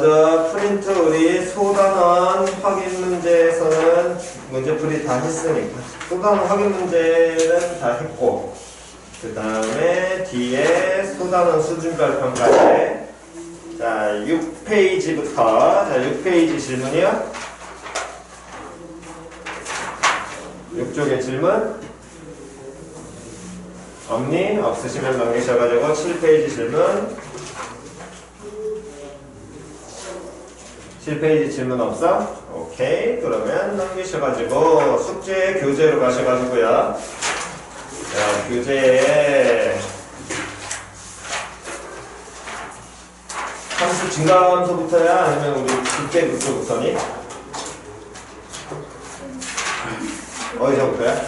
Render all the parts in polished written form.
먼저 프린트 우리 소단원 확인 문제에서는 문제풀이 다 했으니까 소단원 확인 문제는 다 했고 그 다음에 뒤에 소단원 수준별 평가에 자 6페이지부터 자 6페이지 질문이요. 6쪽의 질문 없니? 없으시면 넘기셔가지고 7페이지 질문 7페이지 질문 없어? 오케이. 그러면 넘기셔가지고 숙제 교재로 가셔가지고요. 자, 교재에 함수 증가함수부터야? 아니면 우리 극대극소부터니? 어디서부터야?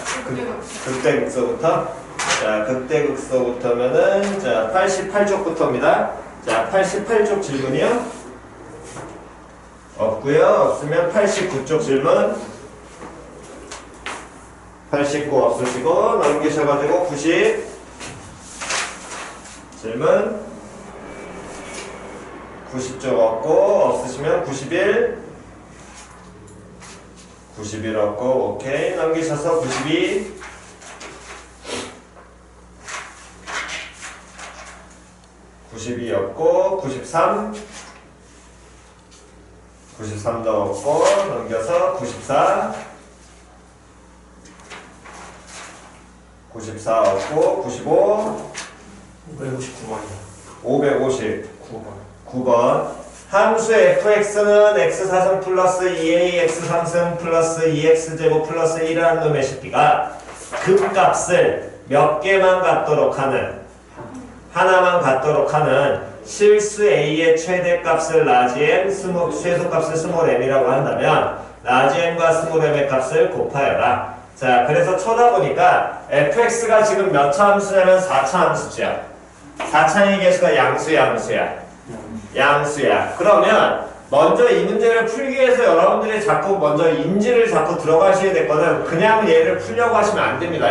극대극소부터? 자, 극대극소부터면은 자, 88쪽부터입니다. 자, 88쪽 질문이요? 없고요. 없으면 89쪽 질문 89 없으시고 넘기셔가지고 90 질문 90쪽 없고 없으시면 91 91 없고 오케이 넘기셔서 92 92 없고 93 93도 없고 넘겨서 94 94 없고 95 559번이요 559번 함수 fx는 x4승 플러스 2a x3승 플러스 2x제곱 플러스 1이라는 놈의 식기가 극값을 몇 개만 갖도록 하는 하나만 갖도록 하는 실수 a의 최대값을 라지 m, 최소값을 스몰 m이라고 한다면 라지 m과 스몰 m의 값을 곱하여라. 자, 그래서 쳐다보니까 fx가 지금 몇 차 함수냐면 4차 함수죠. 4차의 개수가 양수야, 함수야? 양수야. 그러면 먼저 이 문제를 풀기 위해서 여러분들이 자꾸 먼저 인지를 자꾸 들어가셔야 됐거든. 그냥 얘를 풀려고 하시면 안 됩니다.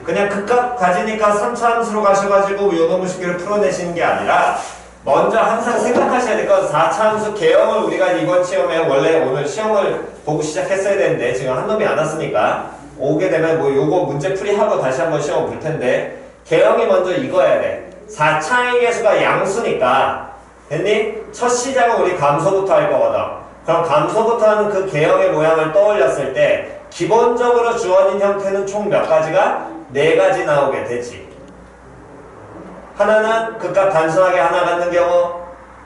그냥 극값 가지니까 3차 함수로 가셔가지고 요놈의 식기를 풀어내시는 게 아니라 먼저 항상 생각하셔야 될 건 4차 함수 개형을 우리가 이번 시험에 원래 오늘 시험을 보고 시작했어야 되는데 지금 한 놈이 안 왔으니까 오게 되면 뭐 요거 문제풀이 하고 다시 한번 시험 볼 텐데 개형이 먼저 이거야 돼. 4차의 개수가 양수니까 됐니? 첫 시작은 우리 감소부터 할 거거든. 그럼 감소부터 하는 그 개형의 모양을 떠올렸을 때 기본적으로 주어진 형태는 총 몇 가지가? 4가지 나오게 되지. 하나는 극값 단순하게 하나 갖는 경우,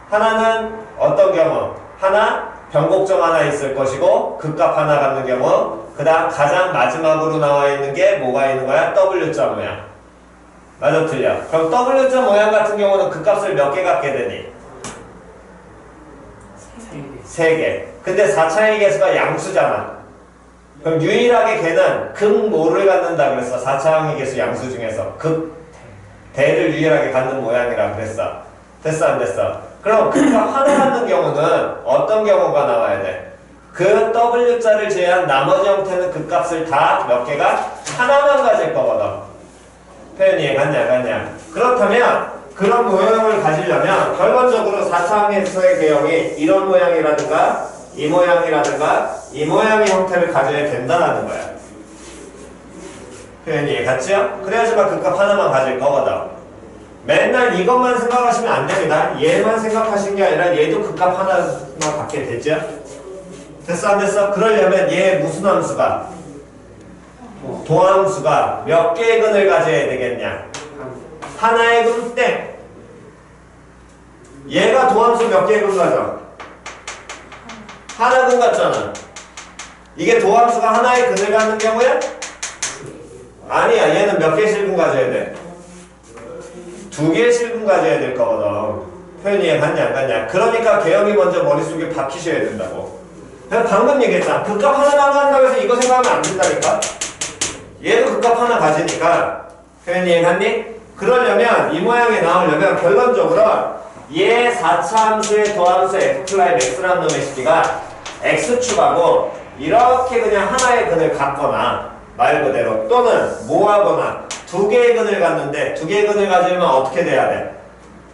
하나는 어떤 경우? 하나 변곡점 하나 있을 것이고 극값 하나 갖는 경우, 그 다음 가장 마지막으로 나와 있는 게 뭐가 있는 거야? W자 모양. 맞아 틀려? 그럼 W자 모양 같은 경우는 극값을 몇 개 갖게 되니? 3개. 근데 4차의 개수가 양수잖아. 그럼 유일하게 걔는 극모를 갖는다 그랬어. 4차의 개수 양수 중에서 대를 유일하게 갖는 모양이라 그랬어. 됐어 안 됐어? 그럼 극값 하나 갖는 경우는 어떤 경우가 나와야 돼? 그 W자를 제외한 나머지 형태는 극값을 다 몇 개가? 하나만 가질 거거든. 표현이 이해갔냐? 그렇다면 그런 모양을 가지려면 결론적으로 4차항에서의 개형이 이런 모양이라든가 이 모양이라든가 이 모양의 형태를 가져야 된다는 거야. 표현이 이해갔죠? 그래야지만 극값 하나만 가질 거거든. 맨날 이것만 생각하시면 안 됩니다. 얘만 생각하시는 게 아니라 얘도 극값 하나만 갖게 되죠? 됐어 안 됐어? 그러려면 얘 무슨 함수가? 도함수가 몇 개의 근을 가져야 되겠냐? 하나의 근 땡. 얘가 도함수 몇 개의 근 가져? 하나 근 같잖아. 이게 도함수가 하나의 근을 갖는 경우야? 아니야. 얘는 몇 개의 실근 가져야 돼? 2개의 실근 가져야 될 거거든. 표현이 이해갔냐 안 갔냐? 그러니까 개형이 먼저 머릿속에 박히셔야 된다고. 내가 방금 얘기했잖아. 극값 하나만 간다고 해서 이거 생각하면 안 된다니까? 얘도 극값 하나 가지니까 표현이 이해갔니? 그러려면 이 모양이 나오려면 결론적으로 얘 4차 함수의 도함수 f'x라는 놈의 식기가 x축하고 이렇게 그냥 하나의 근을 갖거나 말 그대로 또는 뭐하거나 2개의 근을 갖는데 2개의 근을 가지려면 어떻게 돼야 돼?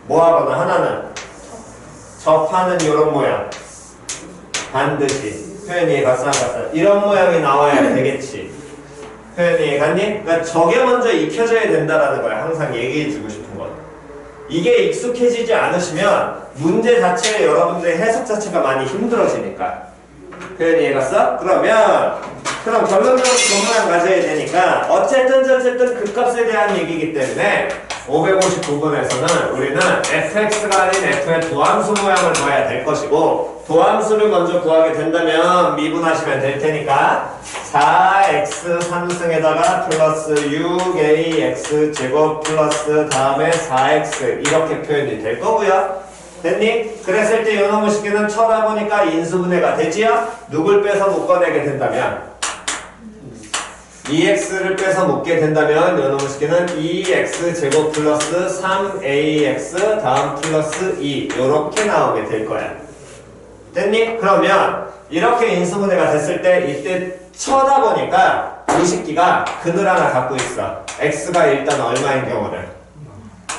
뭐하거나 하나는 접하는 이런 모양. 반드시. 표현이 이해갔어, 안 갔어? 이런 모양이 나와야 되겠지. 표현이 이해갔니? 그러니까 저게 먼저 익혀져야 된다라는 거야. 항상 얘기해주고 싶은 건. 이게 익숙해지지 않으시면 문제 자체에 여러분들의 해석 자체가 많이 힘들어지니까. 표현이 이해갔어? 그럼 결론적으로 그 모양 가져야 되니까 어쨌든 극값에 대한 얘기이기 때문에 559번에서는 우리는 fx가 아닌 f의 도함수 모양을 봐야 될 것이고 도함수를 먼저 구하게 된다면 미분하시면 될 테니까 4x 3승에다가 플러스 6ax 제곱 플러스 다음에 4x 이렇게 표현이 될 거고요. 됐니? 그랬을 때 요놈의 식기는 쳐다보니까 인수분해가 되지요? 누굴 빼서 묶어내게 된다면 2x를 빼서 묶게 된다면 요놈의 식기는 2x 제곱 플러스 3ax 다음 플러스 2 요렇게 나오게 될 거야. 됐니? 그러면 이렇게 인수분해가 됐을 때 이때 쳐다보니까 이 식기가 근을 하나 갖고 있어. x가 일단 얼마인 경우를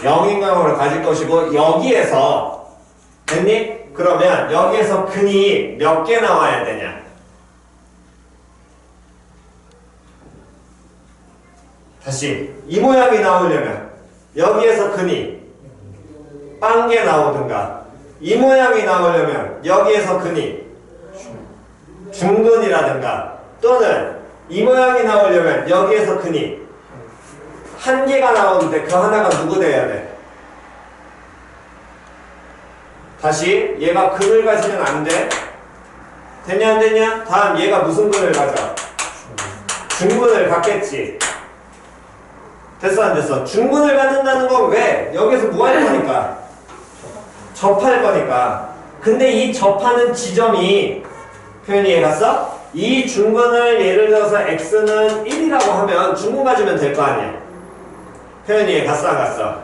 0인 경우를 가질 것이고 여기에서 됐니? 그러면 여기에서 근이 몇 개 나와야 되냐? 다시 이 모양이 나오려면 여기에서 근이 빵 개 나오든가 이 모양이 나오려면 여기에서 근이 중근이라든가 또는 이 모양이 나오려면 여기에서 근이 한 개가 나오는데 그 하나가 누구 돼야 돼? 다시 얘가 근을 가지면 안 돼. 됐냐 안 됐냐? 다음 얘가 무슨 근을 가져? 중근을 갖겠지. 됐어 안 됐어? 중근을 갖는다는 건 왜? 여기서 뭐 할 거니까? 접할 거니까. 근데 이 접하는 지점이 표현이 이해갔어? 이 중근을 예를 들어서 x는 1이라고 하면 중근 가지면 될 거 아니야. 표현이 이해갔어 안 갔어?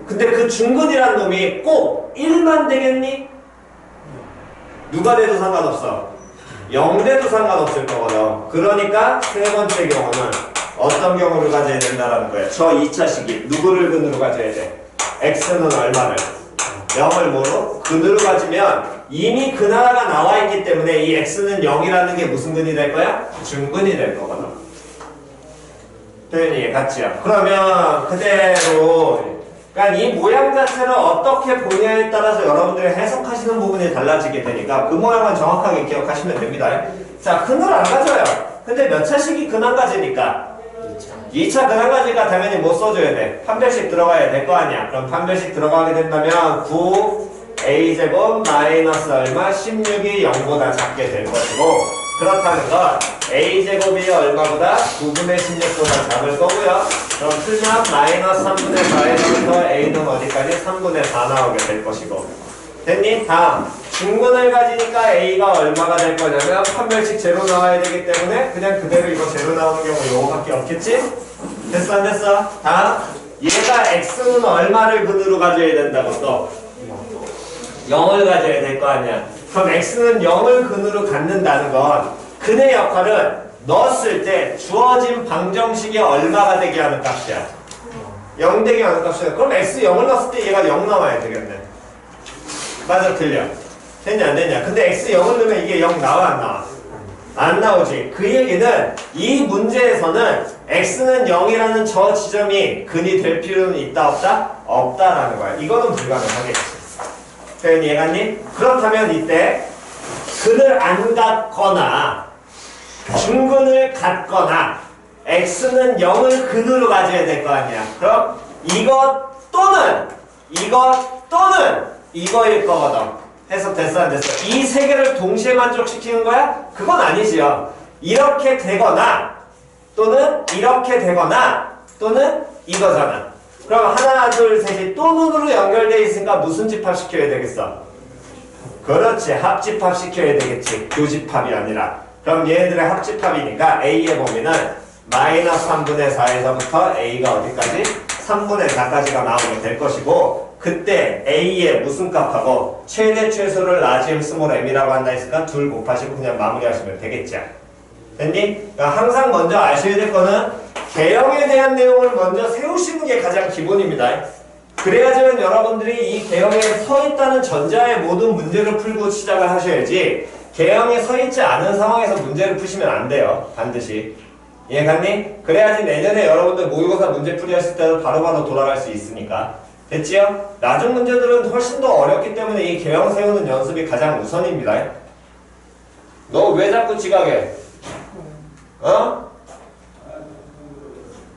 근데 그 중근이란 놈이 꼭 1만 되겠니? 누가 돼도 상관없어. 0 돼도 상관없을 거거든. 그러니까 세 번째 경우는 어떤 경우를 가져야 된다라는 거야. 저 2차 시기 누구를 근으로 가져야 돼? x는 얼마를? 0을 뭐로? 근으로 가지면 이미 근 하나가 나와 있기 때문에 이 x는 0이라는 게 무슨 근이 될 거야? 중근이 될 거거든. 표현이 같지요? 그러면 그대로 그러니까 이 모양 자체를 어떻게 보냐에 따라서 여러분들이 해석하시는 부분이 달라지게 되니까 그 모양은 정확하게 기억하시면 됩니다. 자, 근을 안 가져요. 근데 몇 차식이 근 안 가지니까 2차 근 안 가지니까 당연히 뭐 써줘야 돼? 판별식 들어가야 될 거 아니야. 그럼 판별식 들어가게 된다면 9a제곱 마이너스 얼마? 16이 0보다 작게 될 것이고 그렇다는 건 a제곱이 얼마보다? 9분의 16보다 작을 거고요. 그럼 풀면 마이너스 3분의 4에서부터 a는 어디까지? 3분의 4 나오게 될 것이고 됐니? 다음 중근을 가지니까 a가 얼마가 될 거냐면 판별식 제로 나와야 되기 때문에 그냥 그대로 이거 제로 나오는 경우 요거밖에 없겠지? 됐어 안 됐어? 다음 얘가 x는 얼마를 근으로 가져야 된다고 또 0을 가져야 될 거 아니야. 그럼 x는 0을 근으로 갖는다는 건 근의 역할은 넣었을 때 주어진 방정식이 얼마가 되게 하는 값이야. 0 되게 하는 값이야. 그럼 x 0을 넣었을 때 얘가 0 나와야 되겠네. 맞아 틀려. 됐냐 안 됐냐. 근데 x 0을 넣으면 이게 0 나와 안 나와? 안 나오지. 그 얘기는 이 문제에서는 x는 0이라는 저 지점이 근이 될 필요는 있다 없다? 없다라는 거야. 이거는 불가능하겠지. 표현 이해갔니? 그렇다면 이때 근을 안 갖거나 중근을 갖거나 x는 0을 근으로 가져야 될 거 아니야. 그럼 이것 또는 이거일 거거든. 해석 됐어 안 됐어? 이 세 개를 동시에 만족시키는 거야? 그건 아니지요. 이렇게 되거나 또는 이렇게 되거나 또는 이거잖아. 그럼 하나 둘 셋이 또는으로 연결되어 있으니까 무슨 집합시켜야 되겠어? 그렇지. 합집합 시켜야 되겠지. 교집합이 아니라. 그럼 얘네들의 합집합이니까 A의 범위는 마이너스 3분의 4에서부터 A가 어디까지? 3분의 4까지가 나오게 될 것이고 그때 A의 무슨 값하고 최대 최소를 라지움 스몰 m이라고 한다 했으니까 둘 곱하시고 그냥 마무리하시면 되겠죠. 됐니? 그러니까 항상 먼저 아셔야 될 거는 개형에 대한 내용을 먼저 세우시는 게 가장 기본입니다. 그래야지만 여러분들이 이 개형에 서 있다는 전제하에 모든 문제를 풀고 시작을 하셔야지 개형에 서 있지 않은 상황에서 문제를 푸시면 안 돼요. 반드시. 이해갔니? 그래야지 내년에 여러분들 모의고사 문제풀이 하실 때도 바로바로 돌아갈 수 있으니까. 됐지요? 나중 문제들은 훨씬 더 어렵기 때문에 이 개형 세우는 연습이 가장 우선입니다. 너 왜 자꾸 지각해? 어?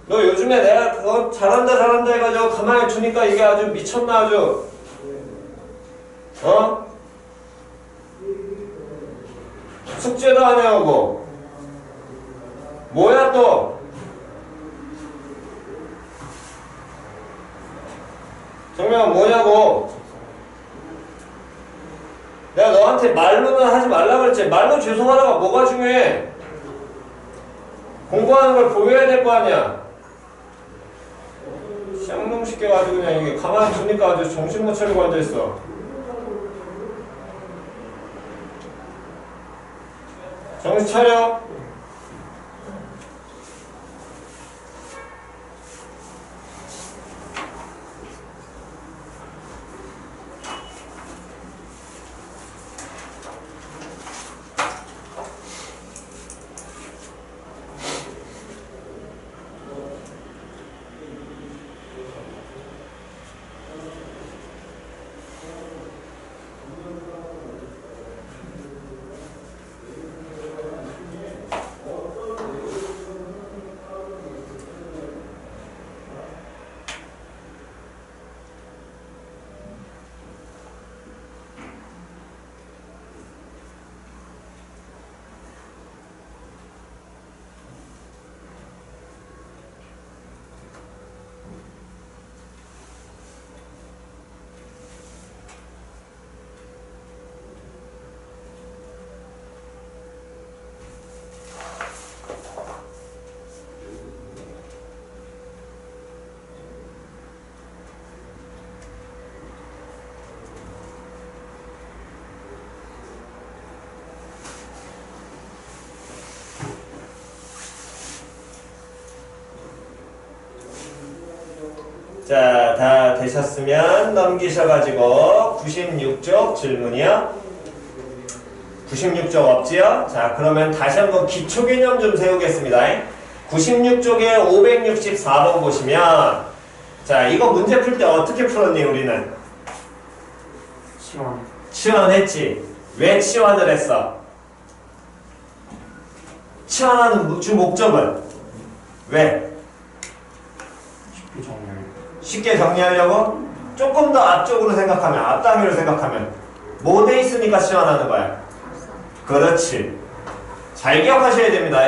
너 요즘에 내가 그거 잘한다 해가지고 가만히 두니까 이게 아주 미쳤나 아주. 어? 숙제도 안 해오고 뭐야 또? 정명아 뭐냐고? 내가 너한테 말로는 하지 말라 그랬지. 말로 죄송하다가 뭐가 중요해? 공부하는 걸 보여야 될 거 아니야. 쌍놈 시켜가지고 그냥 이게 가만히 두니까 아주 정신 못 차리고 앉아있어. 정신 차려. 자, 다 되셨으면 넘기셔가지고 96쪽 질문이요. 96쪽 없지요? 자, 그러면 다시 한번 기초 개념 좀 세우겠습니다. 96쪽에 564번 보시면 자, 이거 문제 풀 때 어떻게 풀었니 우리는? 치환했지. 왜 치환을 했어? 치환하는 주 목적은? 왜? 쉽게 정리하려고? 조금 더 앞쪽으로 생각하면, 앞단위로 생각하면 뭐 돼 있으니까 치환하는 거야? 그렇지. 잘 기억하셔야 됩니다.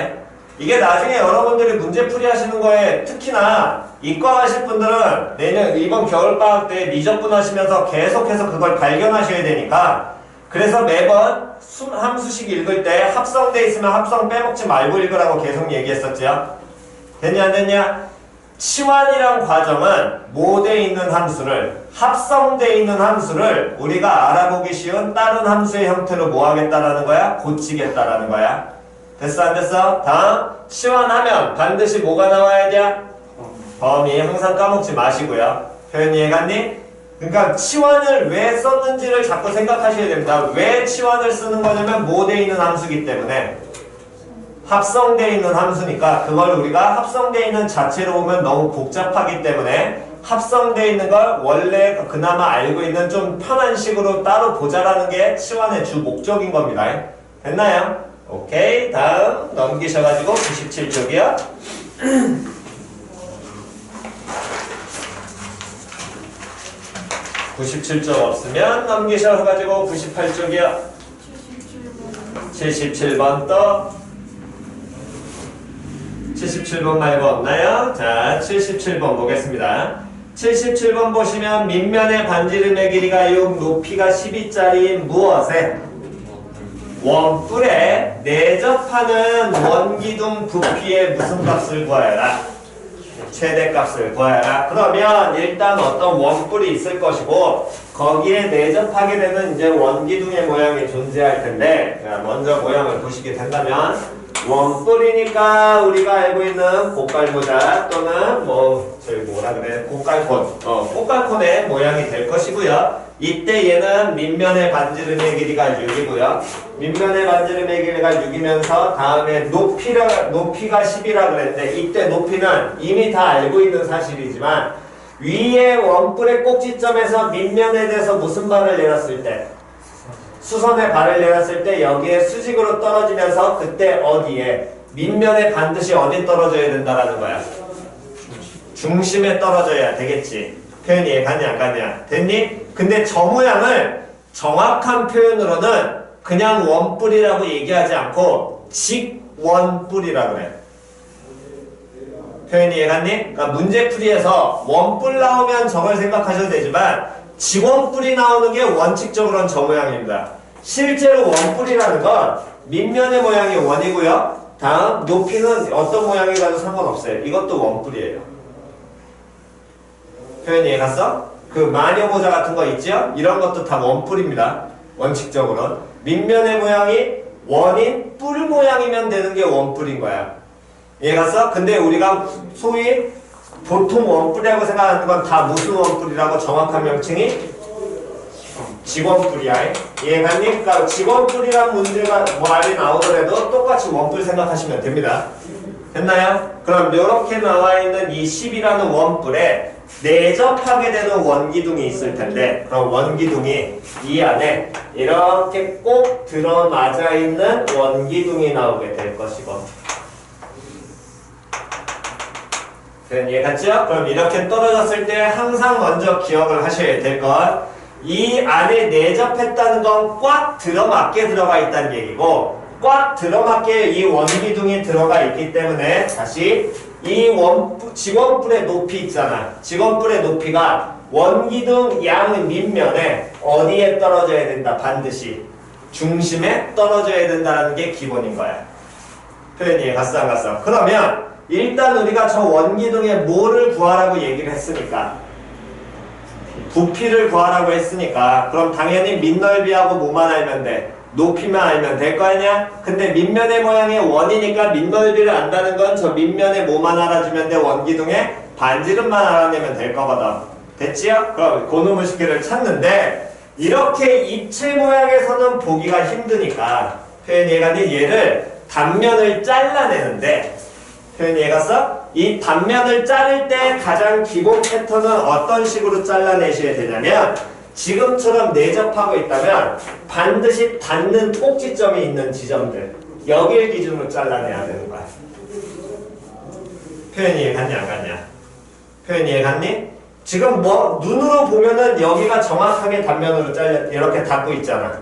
이게 나중에 여러분들이 문제풀이 하시는 거에 특히나 이과 가실 분들은 내년 이번 겨울방학 때 미적분 하시면서 계속해서 그걸 발견하셔야 되니까 그래서 매번 함수식 읽을 때 합성돼 있으면 합성 빼먹지 말고 읽으라고 계속 얘기했었죠. 됐냐 안 됐냐? 치환이란 과정은 모돼 있는 함수를 합성돼 있는 함수를 우리가 알아보기 쉬운 다른 함수의 형태로 뭐 하겠다라는 거야? 고치겠다라는 거야. 됐어 안 됐어? 다음 치환하면 반드시 뭐가 나와야 돼? 범위. 항상 까먹지 마시고요. 표현 이해갔니? 그러니까 치환을 왜 썼는지를 자꾸 생각하셔야 됩니다. 왜 치환을 쓰는 거냐면 모돼 있는 함수이기 때문에 합성되어 있는 함수니까 그걸 우리가 합성되어 있는 자체로 보면 너무 복잡하기 때문에 합성되어 있는 걸 원래 그나마 알고 있는 좀 편한 식으로 따로 보자라는 게 치환의 주 목적인 겁니다. 됐나요? 오케이. 다음 넘기셔가지고 97쪽이요. 97쪽 없으면 넘기셔가지고 98쪽이요. 77번 또 77번 말고 없나요? 자, 77번 보겠습니다. 77번 보시면 밑면의 반지름의 길이가 6, 높이가 12짜리 무엇에? 원뿔에 내접하는 원기둥 부피의 무슨 값을 구하여라? 최대값을 구하여라. 그러면 일단 어떤 원뿔이 있을 것이고 거기에 내접하게 되는 이제 원기둥의 모양이 존재할 텐데 자, 먼저 모양을 보시게 된다면 원뿔이니까 우리가 알고 있는 고깔모자 또는 뭐 저희 뭐라 뭐라 그래? 꽃갈콘. 꽃갈콘의 모양이 될 것이고요. 이때 얘는 밑면의 반지름의 길이가 6이고요. 밑면의 반지름의 길이가 6이면서 다음에 높이가 10이라 그랬는데 이때 높이는 이미 다 알고 있는 사실이지만 위에 원뿔의 꼭지점에서 밑면에 대해서 무슨 발을 내렸을 때 수선의 발을 내렸을 때 여기에 수직으로 떨어지면서 그때 어디에 밑면에 반드시 어디 떨어져야 된다라는 거야. 중심에 떨어져야 되겠지. 표현이 이해가냐 안 가냐? 됐니? 근데 저 모양을 정확한 표현으로는 그냥 원뿔이라고 얘기하지 않고 직원뿔이라고 그래. 표현이 이해갔니? 그러니까 문제풀이에서 원뿔 나오면 저걸 생각하셔도 되지만 직원뿔이 나오는 게 원칙적으로는 저 모양입니다. 실제로 원뿔이라는 건 밑면의 모양이 원이고요. 다음 높이는 어떤 모양이 가도 상관없어요. 이것도 원뿔이에요. 표현이 이해갔어? 그 마녀모자 같은 거 있죠? 이런 것도 다 원뿔입니다. 원칙적으로는. 밑면의 모양이 원인 뿔 모양이면 되는 게 원뿔인 거야. 이해갔어? 근데 우리가 소위 보통 원뿔이라고 생각하는 건 다 무슨 원뿔이라고 정확한 명칭이 직원뿔이야. 이해갔니? 그러니까 직원뿔이란 문제가 말이 나오더라도 똑같이 원뿔 생각하시면 됩니다. 됐나요? 그럼 이렇게 나와 있는 이 10이라는 원뿔에 내접하게 되는 원기둥이 있을 텐데 그럼 원기둥이 이 안에 이렇게 꼭 들어맞아 있는 원기둥이 나오게 될 것이고 이해갔죠? 그럼 이렇게 떨어졌을 때 항상 먼저 기억을 하셔야 될 것 이 안에 내접했다는 건 꽉 들어맞게 들어가 있다는 얘기고 꽉 들어맞게 이 원기둥이 들어가 있기 때문에 다시 이 직원뿔의 높이 있잖아. 직원뿔의 높이가 원기둥 양 밑면에 어디에 떨어져야 된다? 반드시 중심에 떨어져야 된다는 게 기본인 거야. 표현이 이해갔어 안 갔어? 그러면 일단 우리가 저 원기둥의 뭐를 구하라고 얘기를 했으니까 부피를 구하라고 했으니까 그럼 당연히 밑넓이하고 뭐만 알면 돼? 높이만 알면 될 거 아니야? 근데 밑면의 모양이 원이니까 밑넓이를 안다는 건 저 밑면의 뭐만 알아주면 돼? 원기둥의 반지름만 알아내면 될 거거든. 됐지요? 그럼 고놈의 식기를 찾는데 이렇게 입체 모양에서는 보기가 힘드니까 표현이 이해가니 얘를 단면을 잘라내는데 표현이 이해갔어? 이 단면을 자를 때 가장 기본 패턴은 어떤 식으로 잘라내셔야 되냐면 지금처럼 내접하고 있다면 반드시 닿는 꼭지점이 있는 지점들 여기를 기준으로 잘라내야 되는 거야. 표현이 이해갔냐 안 갔냐? 표현이 이해갔니? 지금 뭐 눈으로 보면은 여기가 정확하게 단면으로 잘려 이렇게 닿고 있잖아.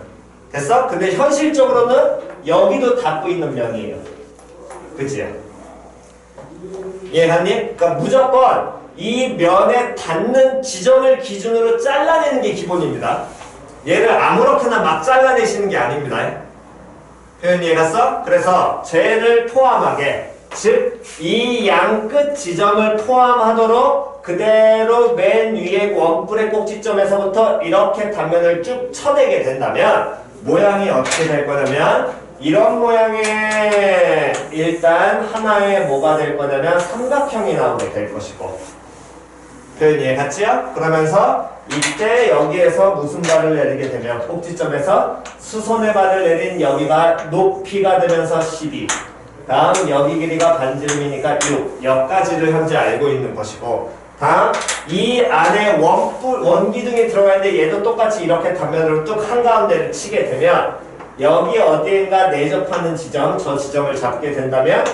됐어? 근데 현실적으로는 여기도 닿고 있는 면이에요. 그치? 이해갔니? 그러니까 무조건 이 면에 닿는 지점을 기준으로 잘라내는 게 기본입니다. 얘를 아무렇게나 막 잘라내시는 게 아닙니다. 표현 이해갔어? 그래서 쟤를 포함하게 즉 이 양 끝 지점을 포함하도록 그대로 맨 위에 원뿔의 꼭지점에서부터 이렇게 단면을 쭉 쳐내게 된다면 모양이 어떻게 될 거냐면 이런 모양의 일단 하나의 뭐가 될 거냐면 삼각형이 나오게 될 것이고 표현 이해갔지요? 그러면서 이때 여기에서 무슨 발을 내리게 되면 꼭지점에서 수선의 발을 내린 여기가 높이가 되면서 12 다음 여기 길이가 반지름이니까 6 여기까지를 현재 알고 있는 것이고 다음 이 안에 원기둥이 들어가 있는데 얘도 똑같이 이렇게 단면으로 뚝 한가운데를 치게 되면 여기 어디인가 내접하는 지점, 저 지점을 잡게 된다면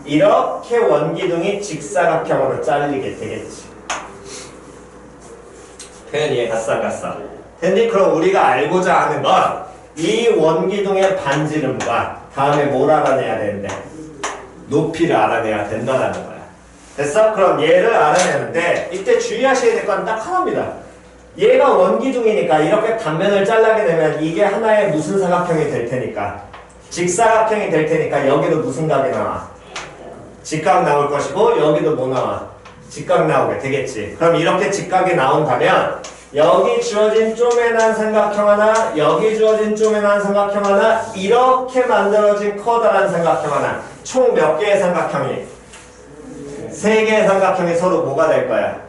이렇게 원기둥이 직사각형으로 잘리게 되겠지. 표현 이해갔어 안 갔어? 근데 그럼 우리가 알고자 하는 건 이 원기둥의 반지름과 다음에 뭘 알아내야 되는데? 높이를 알아내야 된다는 거야. 됐어? 그럼 얘를 알아내는데 이때 주의하셔야 될 건 딱 하나입니다. 얘가 원기둥이니까 이렇게 단면을 잘라게 되면 이게 하나의 무슨 사각형이 될 테니까 직사각형이 될 테니까 여기도 무슨 각이 나와? 직각 나올 것이고 여기도 뭐 나와? 직각 나오게 되겠지. 그럼 이렇게 직각이 나온다면 여기 주어진 쪼매난 삼각형 하나 여기 주어진 쪼매난 삼각형 하나 이렇게 만들어진 커다란 삼각형 하나 총 몇 개의 삼각형이? 3개의 삼각형이 서로 뭐가 될 거야?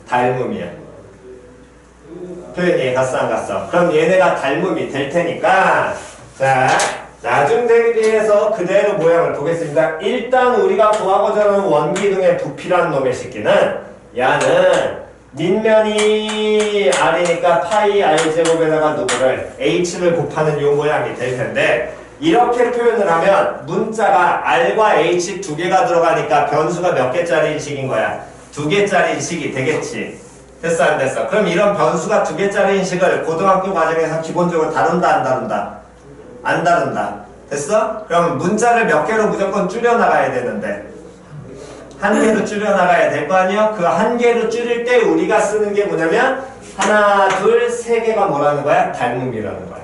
닮음이야. 표현이 갔어 안 갔어? 그럼 얘네가 닮음이 될 테니까 자 나중 대비해서 그대로 모양을 보겠습니다. 일단 우리가 구하고자 하는 원기둥의 부피란 놈의 새끼는 야는 밑면이 R이니까 파이 R제곱에다가 누구를 H를 곱하는 요 모양이 될 텐데 이렇게 표현을 하면 문자가 R과 H 두 개가 들어가니까 변수가 몇 개짜리 식인 거야? 두 개짜리 식이 되겠지. 됐어 안 됐어? 그럼 이런 변수가 두 개짜리 식을 고등학교 과정에서 기본적으로 다룬다 안 다룬다? 안 다룬다. 됐어? 그럼 문자를 몇 개로 무조건 줄여나가야 되는데 한 개로 줄여나가야 될 거 아니야? 그 한 개로 줄일 때 우리가 쓰는 게 뭐냐면 하나, 둘, 세 개가 뭐라는 거야? 닮음이라는 거야.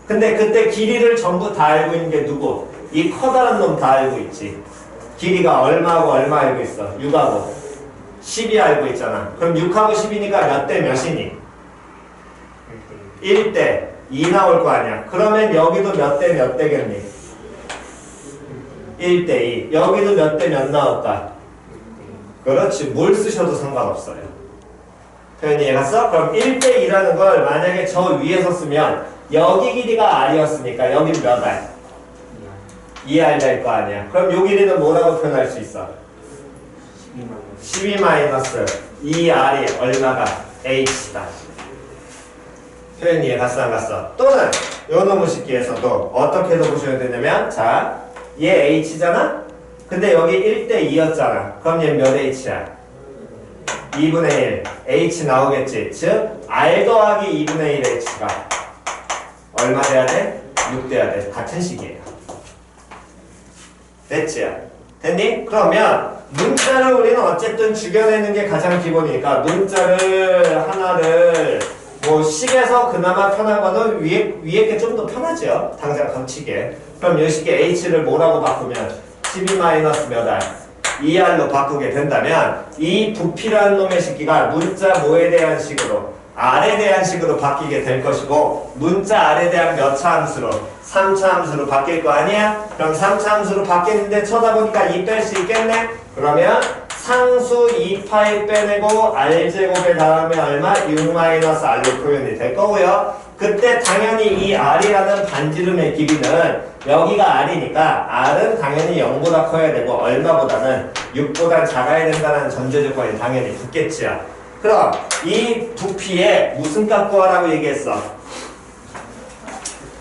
근데 그때 길이를 전부 다 알고 있는 게 누구? 이 커다란 놈 다 알고 있지. 길이가 얼마하고 얼마 알고 있어? 6하고 10이 알고 있잖아. 그럼 6하고 10이니까 몇 대 몇이니? 1대 2 나올 거 아니야. 그러면 여기도 몇 대 몇 대겠니? 1대 2. 여기도 몇 대 몇 나올까? 그렇지. 뭘 쓰셔도 상관없어요. 표현이 이해갔어? 그럼 1대 2라는 걸 만약에 저 위에서 쓰면 여기 길이가 R이었으니까 여기는 몇 R? 2R 될 거 아니야. 그럼 요 길이는 뭐라고 표현할 수 있어? 12 마이너스 2R이 얼마가? H다. 표현이 이해갔어 안 갔어? 또는 요 놈의 식기에서도 어떻게 해서 보셔야 되냐면 자, 얘 H잖아? 근데 여기 1대 2였잖아. 그럼 얘 몇 H야? 2분의 1. H 나오겠지. 즉 R 더하기 2분의 1 H가 얼마 돼야 돼? 6 돼야 돼. 같은 식이에요. 됐지? 됐니? 그러면 문자를 우리는 어쨌든 죽여내는 게 가장 기본이니까 문자를 하나를 뭐 식에서 그나마 편한 거는 위에 게 좀 더 편하죠. 당장 감치게. 그럼 이 식의 H를 뭐라고 바꾸면 12 마이너스 몇 R? 2R로 바꾸게 된다면 이 부피라는 놈의 식기가 문자 뭐에 대한 식으로? R에 대한 식으로 바뀌게 될 것이고 문자 R에 대한 몇 차 함수로? 3차 함수로 바뀔 거 아니야? 그럼 3차 함수로 바뀌는데 쳐다보니까 2 뺄 수 있겠네? 그러면 상수 2파이 빼내고 R제곱에 다음에 얼마? 6-R로 표현이 될 거고요. 그때 당연히 이 R이라는 반지름의 길이는 여기가 R이니까 R은 당연히 0보다 커야 되고 얼마보다는 6보다 작아야 된다는 전제조건이 당연히 붙겠지요. 그럼 이 부피에 무슨 값 구하라고 얘기했어?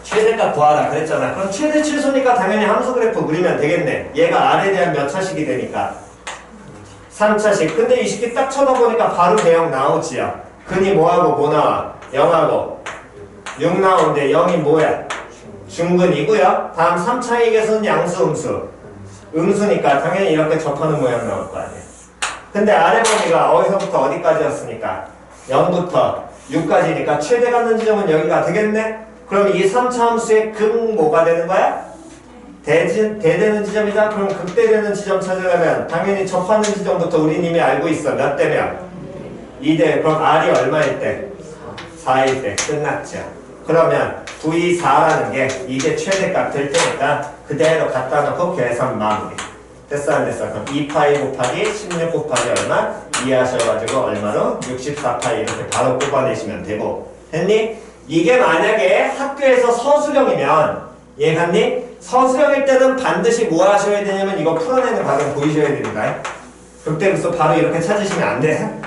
최대값 구하라 그랬잖아. 그럼 최대 최소니까 당연히 함수 그래프 그리면 되겠네. 얘가 R에 대한 몇 차식이 되니까 3차식. 근데 이 식이 딱 쳐다보니까 바로 대형 나오지요. 근이 뭐하고 뭐 나와? 0하고 6 나오는데 0이 뭐야? 중근이고요. 다음 3차식에서는 양수 음수. 음수니까 당연히 이렇게 접하는 모양 나올 거 아니에요. 근데 아래 범위가 어디서부터 어디까지였으니까 0부터 6까지니까 최대 갖는 지점은 여기가 되겠네? 그럼 이 3차 함수의 극 뭐가 되는 거야? 대되는 지점이다? 그럼 극대되는 지점 찾으려면 당연히 접하는 지점부터 우린 이미 알고 있어. 몇 대면? 2대. 그럼 R이 얼마일 때? 4일 때. 끝났죠. 그러면 V4라는 게 이게 최대값 될 테니까 그대로 갖다 놓고 계산 마무리. 됐어 안 됐어? 그럼 2파이 곱하기 16 곱하기 얼마? 2 하셔가지고 얼마로? 64파이 이렇게 바로 뽑아내시면 되고. 됐니? 이게 만약에 학교에서 서술형이면 이해갔니? 서술형일 때는 반드시 뭐 하셔야 되냐면 이거 풀어내는 과정 보이셔야 됩니다. 그때부터 바로 이렇게 찾으시면 안 돼.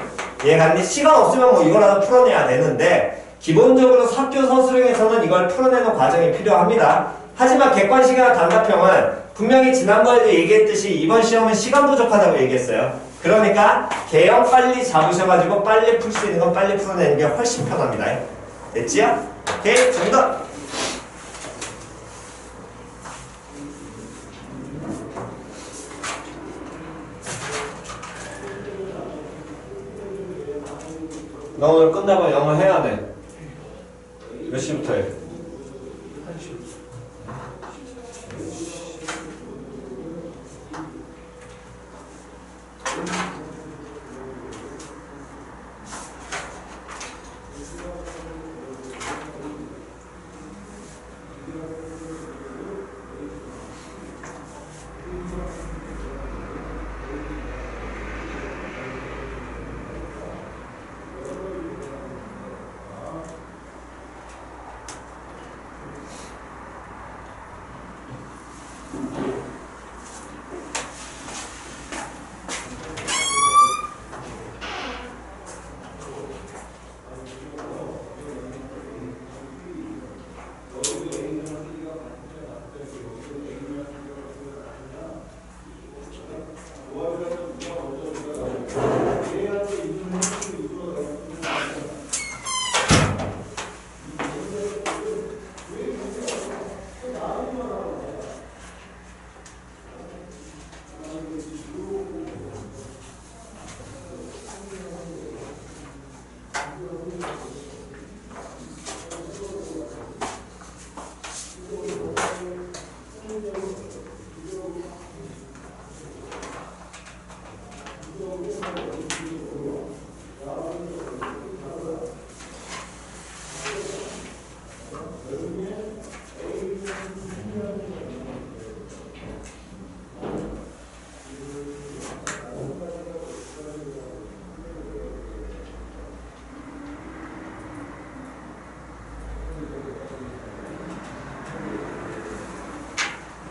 이해갔니? 시간 없으면 뭐 이거라도 풀어내야 되는데 기본적으로 학교 서술형에서는 이걸 풀어내는 과정이 필요합니다. 하지만 객관식이나 단답형은 분명히 지난번에도 얘기했듯이 이번 시험은 시간 부족하다고 얘기했어요. 그러니까 개형 빨리 잡으셔가지고 빨리 풀 수 있는 건 빨리 풀어내는 게 훨씬 편합니다. 됐지요? 오케이, 정답! 너 오늘 끝나고 영어 해야 돼. 몇 시부터 해? 1시.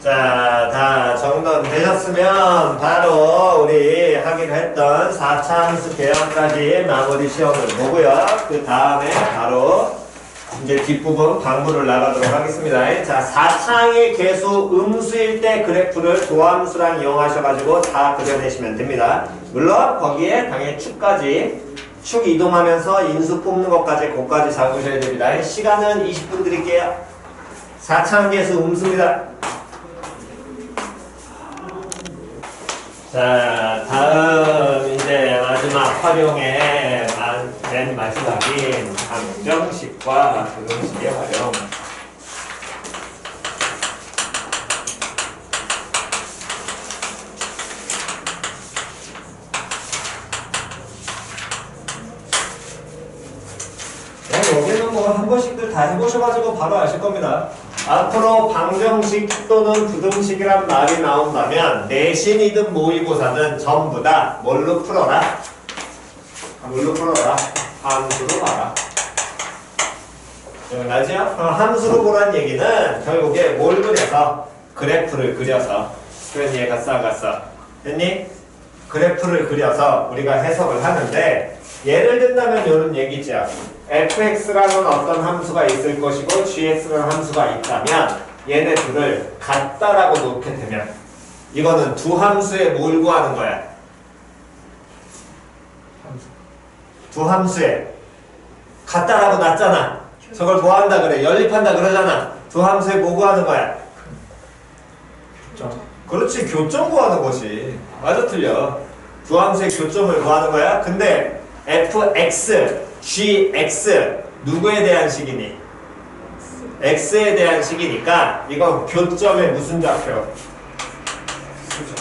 자, 다 정돈되셨으면 바로 우리 하기로 했던 4차 함수 개형까지 마무리 시험을 보고요. 그 다음에 바로 이제 뒷부분 방문을 나가도록 하겠습니다. 자, 4창의 개수 음수일 때 그래프를 도함수랑 이용하셔가지고 다 그려내시면 됩니다. 물론 거기에 당연히 축 이동하면서 인수 뽑는 것까지 그것까지 잡으셔야 됩니다. 시간은 20분 드릴게요. 4창 개수 음수입니다. 자, 다음 이제 마지막 활용의 맨 마지막인 방정식과 부등식의 활용. 여기는 뭐 한 번씩들 다 해보셔가지고 바로 아실 겁니다. 앞으로 방정식 또는 부등식이란 말이 나온다면 내신이든 모의고사든 전부 다 뭘로 풀어라? 함수로 봐라. 알죠? 함수로 보란 얘기는 결국에 뭘 그려서? 그래프를 그려서. 그런 이해가 싹갔어. 됐니? 그래프를 그려서 우리가 해석을 하는데 예를 든다면 이런 얘기죠. fx라는 어떤 함수가 있을 것이고 gx라는 함수가 있다면 얘네 둘을 같다라고 놓게 되면 이거는 두 함수에 뭘 구하는 거야? 두 함수에 같다라고 놨잖아. 저걸 뭐 한다 그래? 연립한다 그러잖아. 두 함수에 뭐 구하는 거야? 교점. 그렇지, 교점 구하는 것이. 맞아 틀려. 두 함수의 교점을 구하는 거야. 근데 fx, gx 누구에 대한 식이니? x에 대한 식이니까 이건 교점의 무슨 좌표? 수점.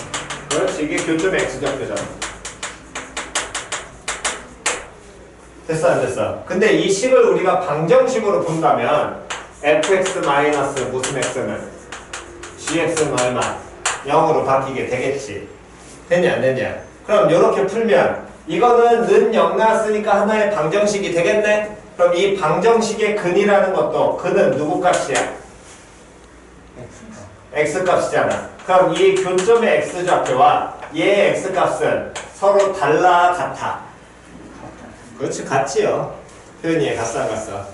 그렇지, 이게 교점의 x좌표잖아. 됐어 안 됐어? 근데 이 식을 우리가 방정식으로 본다면 fx 마이너스 무슨 x는 gx는 얼마? 0으로 바뀌게 되겠지. 됐냐 안 됐냐? 그럼 이렇게 풀면 이거는 는 0 나왔으니까 하나의 방정식이 되겠네? 그럼 이 방정식의 근이라는 것도 근은 누구 값이야? x 값이잖아. 그럼 이 교점의 x좌표와 얘의 x값은 서로 달라 같아? 그렇지, 같지요. 표현이 같어 안 같어?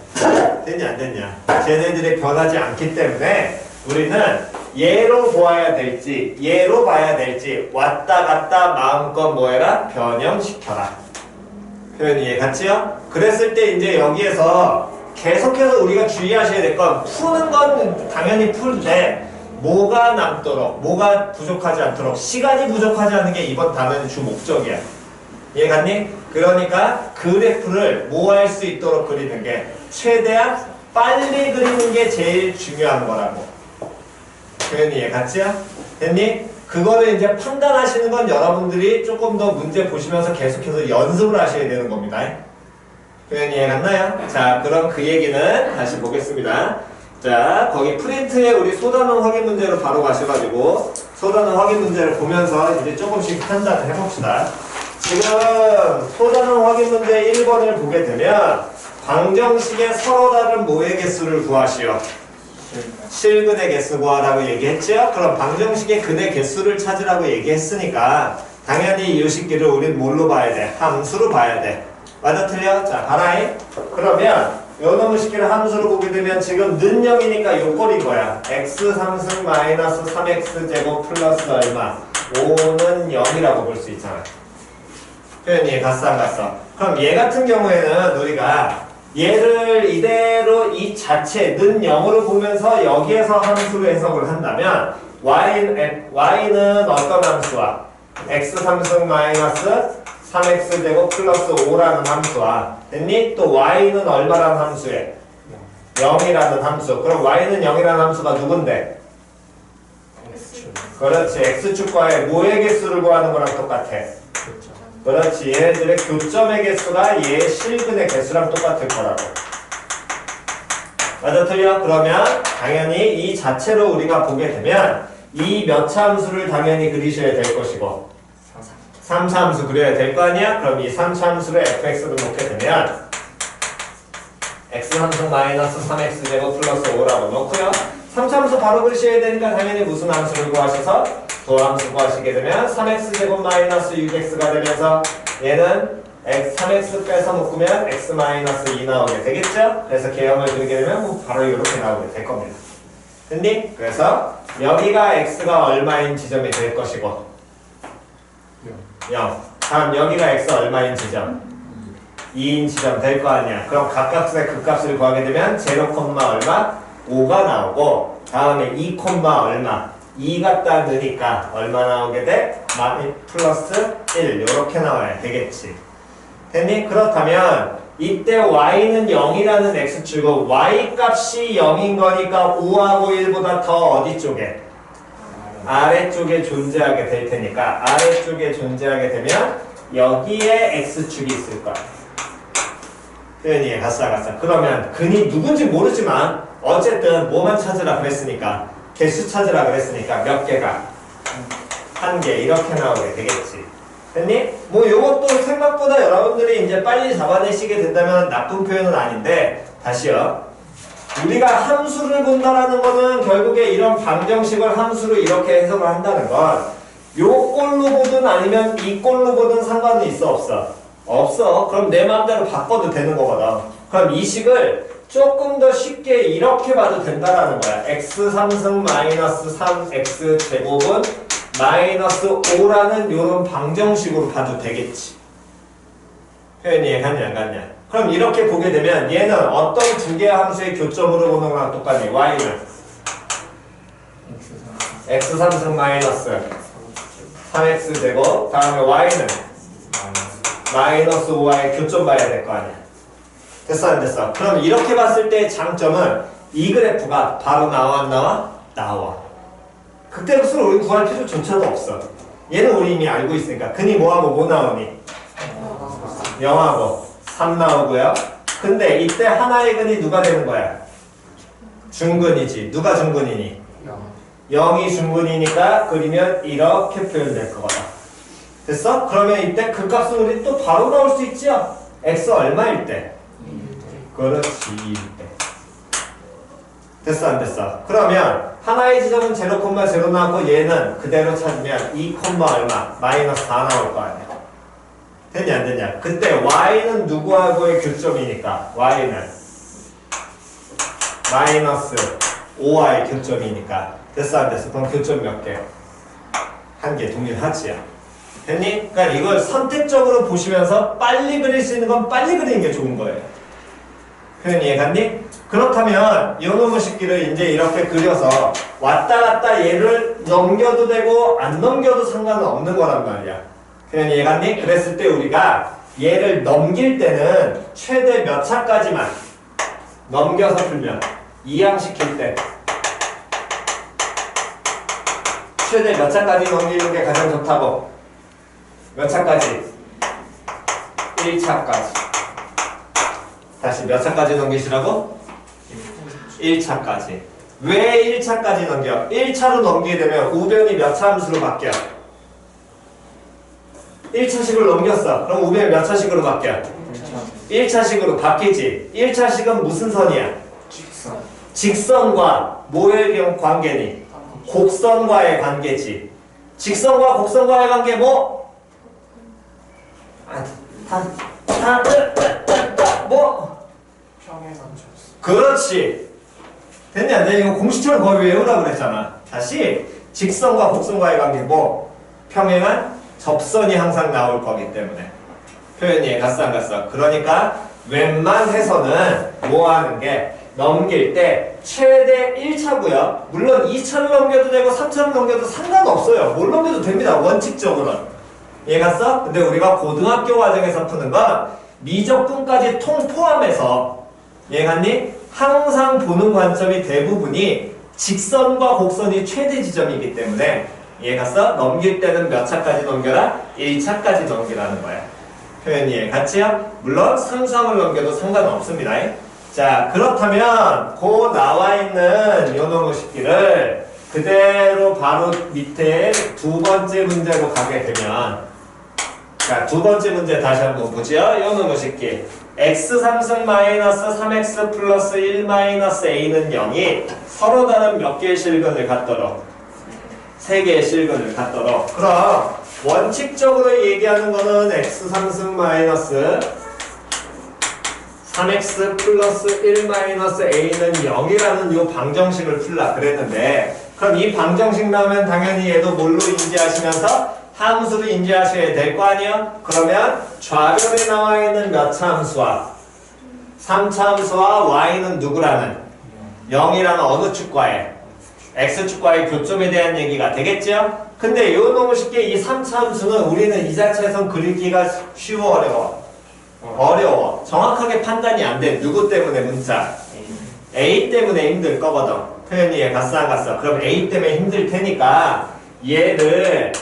됐냐 안 됐냐? 쟤네들이 변하지 않기 때문에 우리는 얘로 보아야 될지 얘로 봐야 될지 왔다 갔다 마음껏 뭐해라? 변형시켜라. 표현 이해 갔지요? 그랬을 때 이제 여기에서 계속해서 우리가 주의하셔야 될 건 푸는 건 당연히 풀되 뭐가 남도록 뭐가 부족하지 않도록 시간이 부족하지 않은 게 이번 단원의 주 목적이야. 이해 갔니? 그러니까 그래프를 뭐 할 수 있도록 그리는 게 최대한 빨리 그리는 게 제일 중요한 거라고. 표현 이해 갔지요? 됐니? 그거를 이제 판단하시는 건 여러분들이 조금 더 문제 보시면서 계속해서 연습을 하셔야 되는 겁니다. 표현 이해 갔나요? 자, 그럼 그 얘기는 다시 보겠습니다. 자, 거기 프린트에 우리 소단원 확인 문제로 바로 가셔가지고 소단원 확인 문제를 보면서 이제 조금씩 판단을 해봅시다. 지금 소단원 확인 문제 1번을 보게 되면 방정식의 서로 다른 모의 개수를 구하시오. 실근의 개수 구하라고 얘기했죠? 그럼 방정식의 근의 개수를 찾으라고 얘기했으니까 당연히 이 식기를 우린 뭘로 봐야 돼? 함수로 봐야 돼. 맞아 틀려? 자, 봐라잉. 그러면 요 놈의 식기를 함수로 보게 되면 지금 는 0이니까 요 꼴인 거야. x 3승 마이너스 3x 제곱 플러스 얼마? 5는 0이라고 볼 수 있잖아. 표현이 갔어 안 갔어? 그럼 얘 같은 경우에는 우리가 얘를 이대로 이 자체는 0으로 보면서 여기에서 함수로 해석을 한다면 y는 어떤 함수와 x 3승 마이너스 3x 제곱 플러스 5라는 함수와 됐니? 또 y는 얼마라는 함수에? 0이라는 함수. 그럼 y는 0이라는 함수가 누군데? 그렇지. x축과의 모의 개수를 구하는 거랑 똑같아. 그렇지. 얘네들의 교점의 개수가 얘 실근의 개수랑 똑같을 거라고. 맞아 틀려? 그러면 당연히 이 자체로 우리가 보게 되면 이 몇 차 함수를 당연히 그리셔야 될 것이고 3차 함수 그려야 될 거 아니야? 그럼 이 3차 함수를 fx로 놓게 되면 x 함수 마이너스 3x 제곱 플러스 5라고 놓고요. 3차함수 바로 그리셔야 되니까 당연히 무슨 함수를 구하셔서 도함수 구하시게 되면 3x제곱 마이너스 6x가 되면서 얘는 3x 빼서 묶으면 x 마이너스 2 나오게 되겠죠? 그래서 개형을 그리게 되면 뭐 바로 이렇게 나오게 될 겁니다. 됐니? 그래서 여기가 x가 얼마인 지점이 될 것이고 0. 다음 여기가 x 얼마인 지점? 2인 지점 될 거 아니야. 그럼 각각의 극값을 구하게 되면 0, 얼마? 5가 나오고 다음에 2, 얼마? 2 갖다 넣으니까 얼마 나오게 돼? 플러스 1 이렇게 나와야 되겠지. 됐니? 그렇다면 이때 y는 0이라는 x축은 y 값이 0인 거니까 5하고 1보다 더 어디 쪽에? 아래쪽에 존재하게 될 테니까 아래쪽에 존재하게 되면 여기에 x축이 있을 거야. 표현이 가싸. 그러면 근이 누군지 모르지만 어쨌든 뭐만 찾으라 그랬으니까 개수 찾으라 그랬으니까 몇 개가? 1개 이렇게 나오게 되겠지. 됐니? 뭐 요것도 생각보다 여러분들이 이제 빨리 잡아내시게 된다면 나쁜 표현은 아닌데 다시요. 우리가 함수를 본다라는 거는 결국에 이런 방정식을 함수로 이렇게 해석을 한다는 건 요 꼴로 보든 아니면 이 꼴로 보든 상관은 있어 없어? 없어. 그럼 내 마음대로 바꿔도 되는 거거든. 그럼 이 식을 조금 더 쉽게 이렇게 봐도 된다라는 거야. x 3승 마이너스 3x 제곱은 마이너스 5라는 요런 방정식으로 봐도 되겠지. 표현이 이해갔냐 안 갔냐? 그럼 이렇게 보게 되면 얘는 어떤 두 개의 함수의 교점으로 보는 거랑 똑같니? y는 x 3승 마이너스 3x 제곱 다음에 y는 마이너스 5와의 교점 봐야 될 거 아니야. 됐어 안 됐어? 그럼 이렇게 봤을 때의 장점은 이 그래프가 바로 나와 안 나와? 나와. 극대값을 우리 구할 필요조차도 없어. 얘는 우리 이미 알고 있으니까 근이 뭐하고 뭐 나오니? 0하고 3 나오고요. 근데 이때 하나의 근이 누가 되는 거야? 중근이지. 누가 중근이니? 0이 중근이니까 그리면 이렇게 표현될 거거든. 됐어? 그러면 이때 그 값은 우리 또 바로 나올 수 있죠? x 얼마일 때? 그렇지 2일 때. 됐어 안 됐어? 그러면 하나의 지점은 0,0 나왔고 얘는 그대로 찾으면 2, 얼마? 마이너스 4 나올 거 아니야. 됐냐 안 됐냐? 그때 y는 누구하고의 교점이니까 y는 마이너스 5와의 교점이니까 됐어 안 됐어? 그럼 교점 몇 개? 한 개 동일하지야. 됐니? 그러니까 이걸 선택적으로 보시면서 빨리 그릴 수 있는 건 빨리 그리는 게 좋은 거예요. 표현 이해갔니? 그렇다면 요놈의 식기를 이제 이렇게 그려서 왔다 갔다 얘를 넘겨도 되고 안 넘겨도 상관은 없는 거란 말이야. 표현 이해갔니? 그랬을 때 우리가 얘를 넘길 때는 최대 몇 차까지만 넘겨서 풀면 이항시킬 때 최대 몇 차까지 넘기는 게 가장 좋다고? 몇 차까지? 1차까지. 다시 몇 차까지 넘기시라고? 1차까지. 왜 1차까지 넘겨? 1차로 넘기게 되면 우변이 몇 차 함수로 바뀌어? 1차식으로 넘겼어. 그럼 우변이 몇 차식으로 바뀌어? 1차식으로 바뀌지. 1차식은 무슨 선이야? 직선과 뭐의 관계니? 곡선과의 관계지. 직선과 곡선과의 관계 뭐? 뭐? 그렇지. 됐냐 안 되냐? 이거 공식처럼 거의 외우라고 그랬잖아. 다시 직선과 곡선과의 관계 뭐? 평행한 접선이 항상 나올 거기 때문에. 표현이 갔어 안 갔어? 그러니까 웬만해서는 뭐 하는 게 넘길 때 최대 1차고요. 물론 2차를 넘겨도 되고 3차를 넘겨도 상관없어요. 뭘 넘겨도 됩니다. 원칙적으로는. 이해 갔어? 근데 우리가 고등학교 과정에서 푸는 건 미적분까지 포함해서 이해 갔니? 항상 보는 관점이 대부분이 직선과 곡선이 최대 지점이기 때문에 이해 갔어? 넘길 때는 몇 차까지 넘겨라? 1차까지 넘기라는 거야. 표현 이해 갔지요? 물론 상수함을 넘겨도 상관없습니다. 자, 그렇다면 그 나와 있는 요놈의 식기를 그대로 바로 밑에 두 번째 문제로 가게 되면 자, 두 번째 문제 다시 한번 보죠. 요놈의 식기 x 3승 마이너스 3x 플러스 1 마이너스 a는 0이 서로 다른 몇 개의 실근을 갖도록 3개의 실근을 갖도록. 그럼 원칙적으로 얘기하는 거는 x 3승 마이너스 3x 플러스 1 마이너스 a는 0이라는 요 방정식을 풀라 그랬는데, 그럼 이 방정식 나오면 당연히 얘도 뭘로 인지하시면서 함수로 인지하셔야 될 거 아니야? 그러면 좌변에 나와 있는 몇 차 함수와 3차 함수와 y는 누구라는 0이라는 어느 축과에 x축과의 교점에 대한 얘기가 되겠죠? 근데 요 너무 쉽게 이 3차 함수는 우리는 이 자체에선 그리기가 쉬워 어려워? 어려워. 정확하게 판단이 안 돼. 누구 때문에 문자? A 때문에 힘들 거거든. 표현이 갔어 안 갔어? 그럼 A 때문에 힘들 테니까 얘를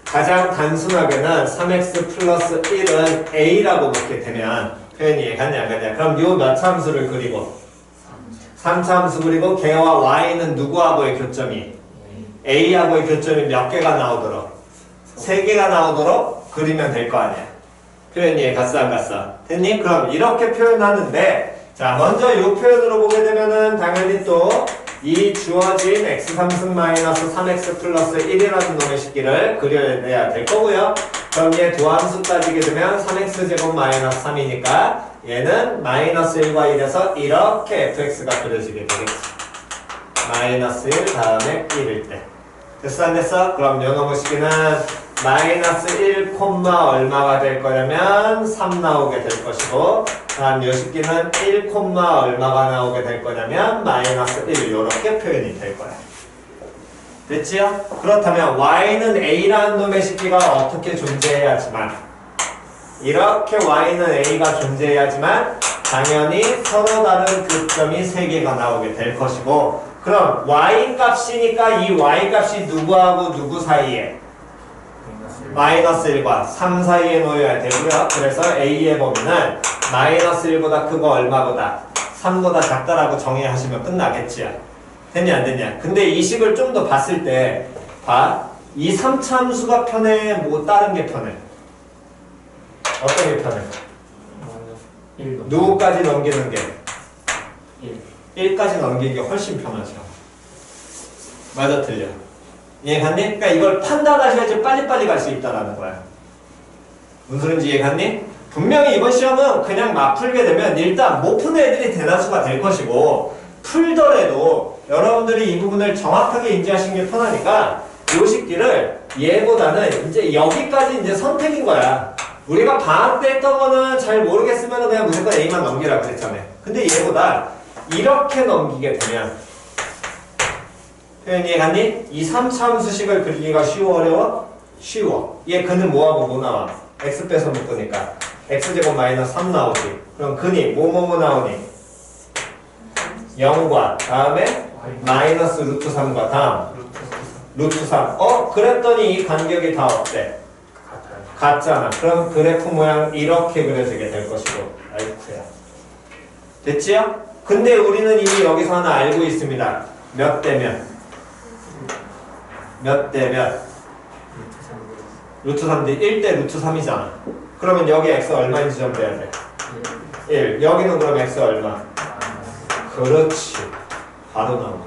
가장 단순하게는 3x 플러스 1은 a라고 놓게 되면 표현이 갔냐 안 갔냐? 그럼 요 몇 차 함수를 그리고 3차 함수 그리고 걔와 y는 누구하고의 교점이? a하고의 교점이 몇 개가 나오도록? 3개가 나오도록 그리면 될 거 아니야. 표현이 갔어 안 갔어? 됐니? 그럼 이렇게 표현하는데, 자 먼저 이 표현으로 보게 되면은 당연히 또 이 주어진 x 3승 마이너스 3x 플러스 1이라는 놈의 식기를 그려내야 될 거고요. 그럼 얘 두 함수 따지게 되면 3x 제곱 마이너스 3이니까 얘는 마이너스 1과 1에서 이렇게 fx가 그려지게 되겠지. 마이너스 1 다음에 1일 때. 됐어 안 됐어? 그럼 요 놈의 식기는 마이너스 1 콤마 얼마가 될 거냐면 3 나오게 될 것이고, 다음 요 식기는 1 콤마 얼마가 나오게 될 거냐면 마이너스 1 요렇게 표현이 될 거야. 됐지요? 그렇다면 y는 a라는 놈의 식기가 어떻게 존재해야지만, 이렇게 y는 a가 존재해야지만 당연히 서로 다른 교점이 3개가 나오게 될 것이고, 그럼 y 값이니까 이 y 값이 누구하고 누구 사이에? 마이너스 1과 3 사이에 놓여야 되고요. 그래서 a의 범위는 마이너스 1보다 크고 얼마보다? 3보다 작다라고 정의하시면 끝나겠지요. 됐냐 안 됐냐? 근데 이 식을 좀 더 봤을 때 봐. 이 3차 함수가 편해? 뭐 다른 게 편해? 어떤 게 편해? 누구까지 넘기는 게? 1까지 넘기는 게 훨씬 편하죠. 맞아 틀려? 이해갔니? 그러니까 이걸 판단하셔야지 빨리빨리 갈 수 있다는 거야. 무슨 소린지 이해갔니? 분명히 이번 시험은 그냥 막 풀게 되면 일단 못 푸는 애들이 대다수가 될 것이고, 풀더라도 여러분들이 이 부분을 정확하게 인지하시는 게 편하니까 요 식기를 얘보다는 이제 여기까지 이제 선택인 거야. 우리가 방학 때 했던 거는 잘 모르겠으면 그냥 무조건 A만 넘기라 그랬잖아요. 근데 얘보다 이렇게 넘기게 되면 표현 이해갔니? 이 3차 함수식을 그리기가 쉬워 어려워? 쉬워. 얘 근은 뭐하고 뭐 나와? x 빼서 묶으니까 x제곱 마이너스 3 나오지. 그럼 근이 뭐뭐뭐 나오니? 0과 다음에 마이너스 루트 3과 다음 루트 3. 그랬더니 이 간격이 다 어때? 같잖아. 그럼 그래프 모양 이렇게 그려지게 될 것이고. 아이쿠야. 됐지요? 근데 우리는 이미 여기서 하나 알고 있습니다. 몇 대면? 몇 대 몇? 루트 3대 1대 루트 3이잖아. 그러면 여기 x 얼마인지 지정돼야 돼? 1. 여기는 그럼 x 얼마? 그렇지. 바로 나옵니다.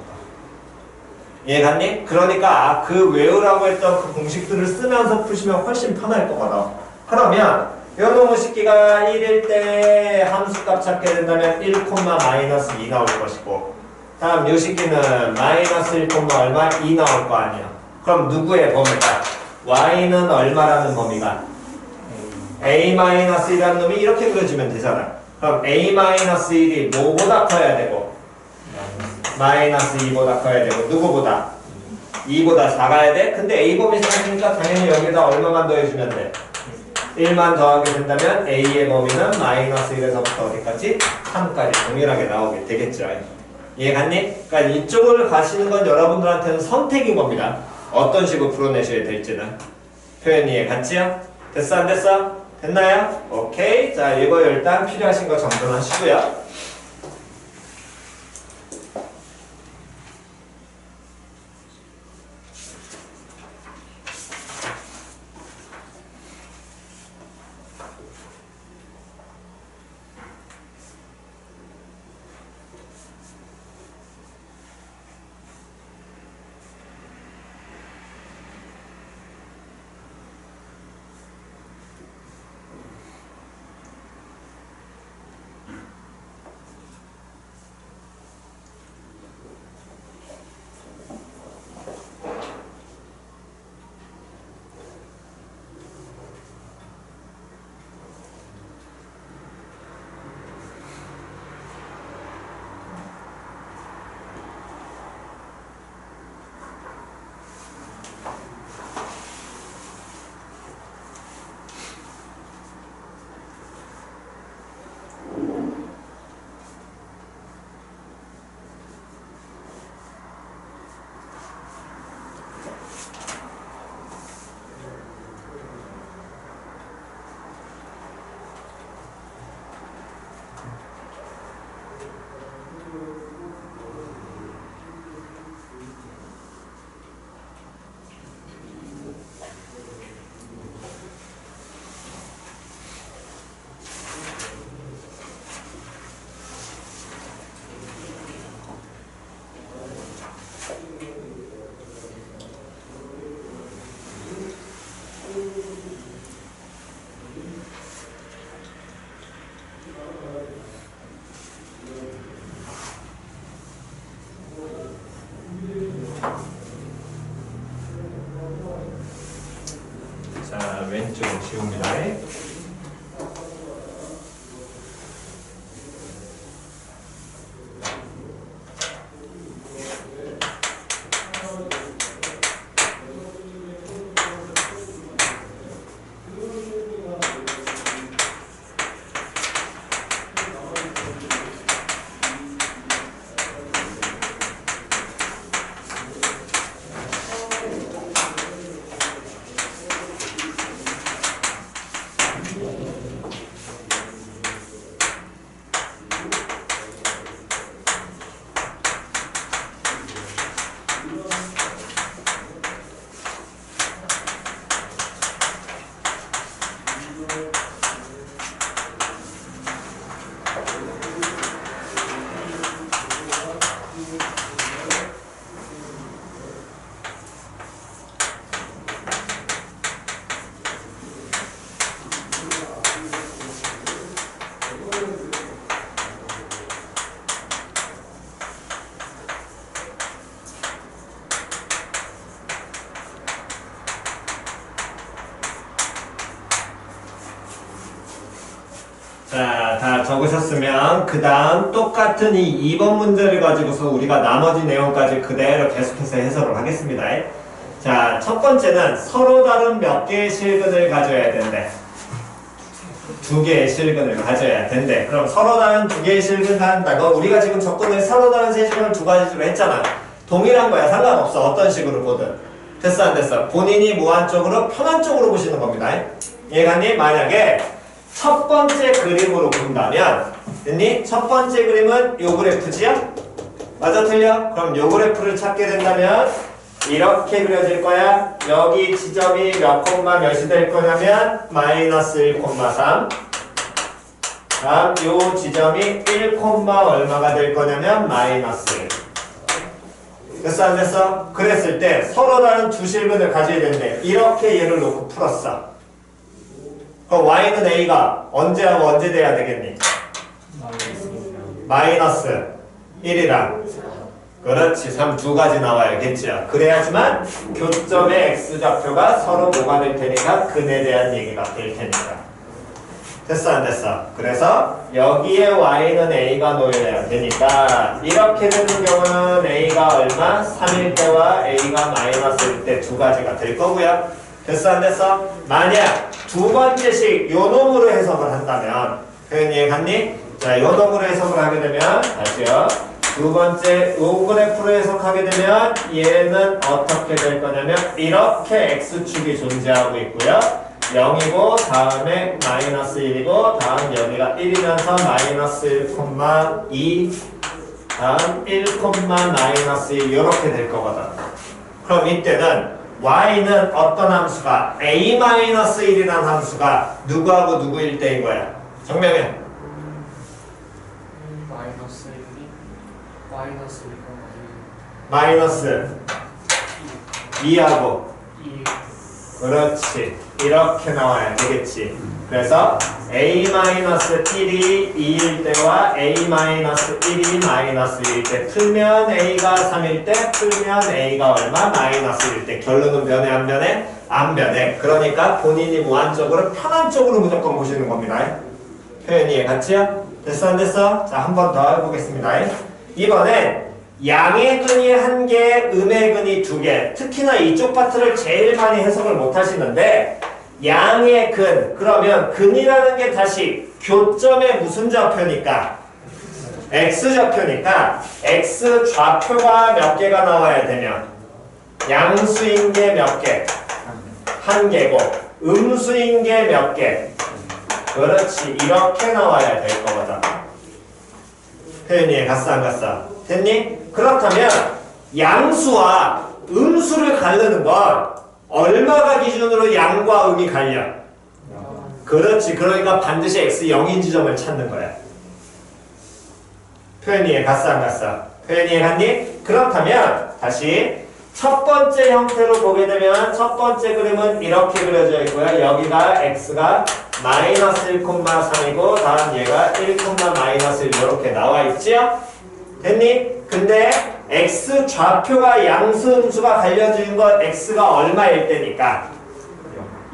이해갔니? 그러니까 그 외우라고 했던 그 공식들을 쓰면서 푸시면 훨씬 편할 거거든. 그러면 요 놈의 식기가 1일 때 함수값 찾게 된다면 1, 마이너스 2 나올 것이고, 다음 요 식기는 마이너스 1, 얼마? 2 나올 거 아니야. 그럼 누구의 범위가? y는 얼마라는 범위가? a-1이라는 놈이 이렇게 그려지면 되잖아. 그럼 a-1이 뭐보다 커야 되고? 마이너스 2보다 커야 되고, 누구보다? 2보다 작아야 돼? 근데 a 범위 생기니까 당연히 여기다 얼마만 더해주면 돼? 1만 더하게 된다면 a의 범위는 마이너스 1에서부터 어디까지? 3까지 동일하게 나오게 되겠죠. 이해갔니? 그러니까 이쪽을 가시는 건 여러분들한테는 선택인 겁니다. 어떤 식으로 풀어내셔야 될지는. 표현 이해 갔지요? 됐어 안 됐어? 됐나요? 오케이. 자, 이거 일단 필요하신 거 정돈하시고요. 지웁니다. 자, 다 적으셨으면 그 다음 똑같은 이 2번 문제를 가지고서 우리가 나머지 내용까지 그대로 계속해서 해석을 하겠습니다. 자, 첫 번째는 서로 다른 몇 개의 실근을 가져야 된대. 2개의 실근을 가져야 된대. 그럼 서로 다른 2개의 실근을 한다고 우리가 지금 접근을 서로 다른 세실근을 2가지로 했잖아. 동일한 거야. 상관없어. 어떤 식으로 보든. 됐어 안 됐어? 본인이 무한쪽으로 편한 쪽으로 보시는 겁니다. 얘가님 만약에 첫 번째 그림으로 본다면 됐니? 첫 번째 그림은 요 그래프지요? 맞아 틀려? 그럼 요 그래프를 찾게 된다면 이렇게 그려질 거야. 여기 지점이 몇 콤마 몇이 될 거냐면 마이너스 1,3. 다음 요 지점이 1, 얼마가 될 거냐면 마이너스 1. 됐어 안 됐어? 그랬을 때 서로 다른 두 실근을 가져야 되는데 이렇게 얘를 놓고 풀었어. 그럼 y는 a가 언제하고 언제 돼야 되겠니? 마이너스 1이랑 그렇지 3 두 가지 나와야겠죠. 그래야지만 교점의 x좌표가 서로 뭐가 될 테니까 근에 대한 얘기가 될 테니까. 됐어 안 됐어? 그래서 여기에 y는 a가 놓여야 되니까 이렇게 되는 경우는 a가 얼마? 3일 때와 a가 마이너스일 때 두 가지가 될 거고요. 됐어 안 됐어? 만약 두 번째식 요 놈으로 해석을 한다면 표현 이해갔니? 자, 요 놈으로 해석을 하게 되면 다시요. 두 번째 요 그래프로 해석하게 되면 얘는 어떻게 될 거냐면 이렇게 x축이 존재하고 있고요. 0이고 다음에 마이너스 1이고 다음 여기가 1이면서 마이너스 1,2 다음 1, 마이너스 1 이렇게 될 거거든. 그럼 이때는 y는 어떤 함수가 a-1이라는 함수가 누구하고 누구일 때인 거야? 정명현. 마이너스 1이 마이너스 1이 마이너스 2하고 2. 그렇지. 이렇게 나와야 되겠지. 그래서 a-1이 2일 때와 a-1이 마이너스 1일 때 풀면 a가 3일 때 풀면 a가 얼마? 마이너스 1일 때 결론은 변해 안 변해? 안 변해. 그러니까 본인이 무한적으로 편한 쪽으로 무조건 보시는 겁니다. 표현이 이해갔지요? 됐어 안 됐어? 자, 한 번 더 해보겠습니다. 이번엔 양의 근이 1개, 음의 근이 2개. 특히나 이쪽 파트를 제일 많이 해석을 못 하시는데 양의 근, 그러면 근이라는 게 다시 교점의 무슨 좌표니까? x좌표니까 x좌표가 몇 개가 나와야 되면 양수인 게 몇 개? 1개고 음수인 게 몇 개? 그렇지. 이렇게 나와야 될 거거든. 표현이 갔어 안 갔어? 됐니? 그렇다면 양수와 음수를 가르는 건 얼마가 기준으로 양과 음이 갈려? 그렇지. 그러니까 반드시 x 0인 지점을 찾는 거야. 표현이 이해 갔어 안 갔어? 표현이 이해 갔니? 그렇다면 다시 첫 번째 형태로 보게 되면 첫 번째 그림은 이렇게 그려져 있고요. 여기가 x가 마이너스 1,3이고 다음 얘가 1, 마이너스 1 이렇게 나와 있지요? 됐니? 근데 x 좌표가 양수 음수가 갈려진 건 x가 얼마일 때니까?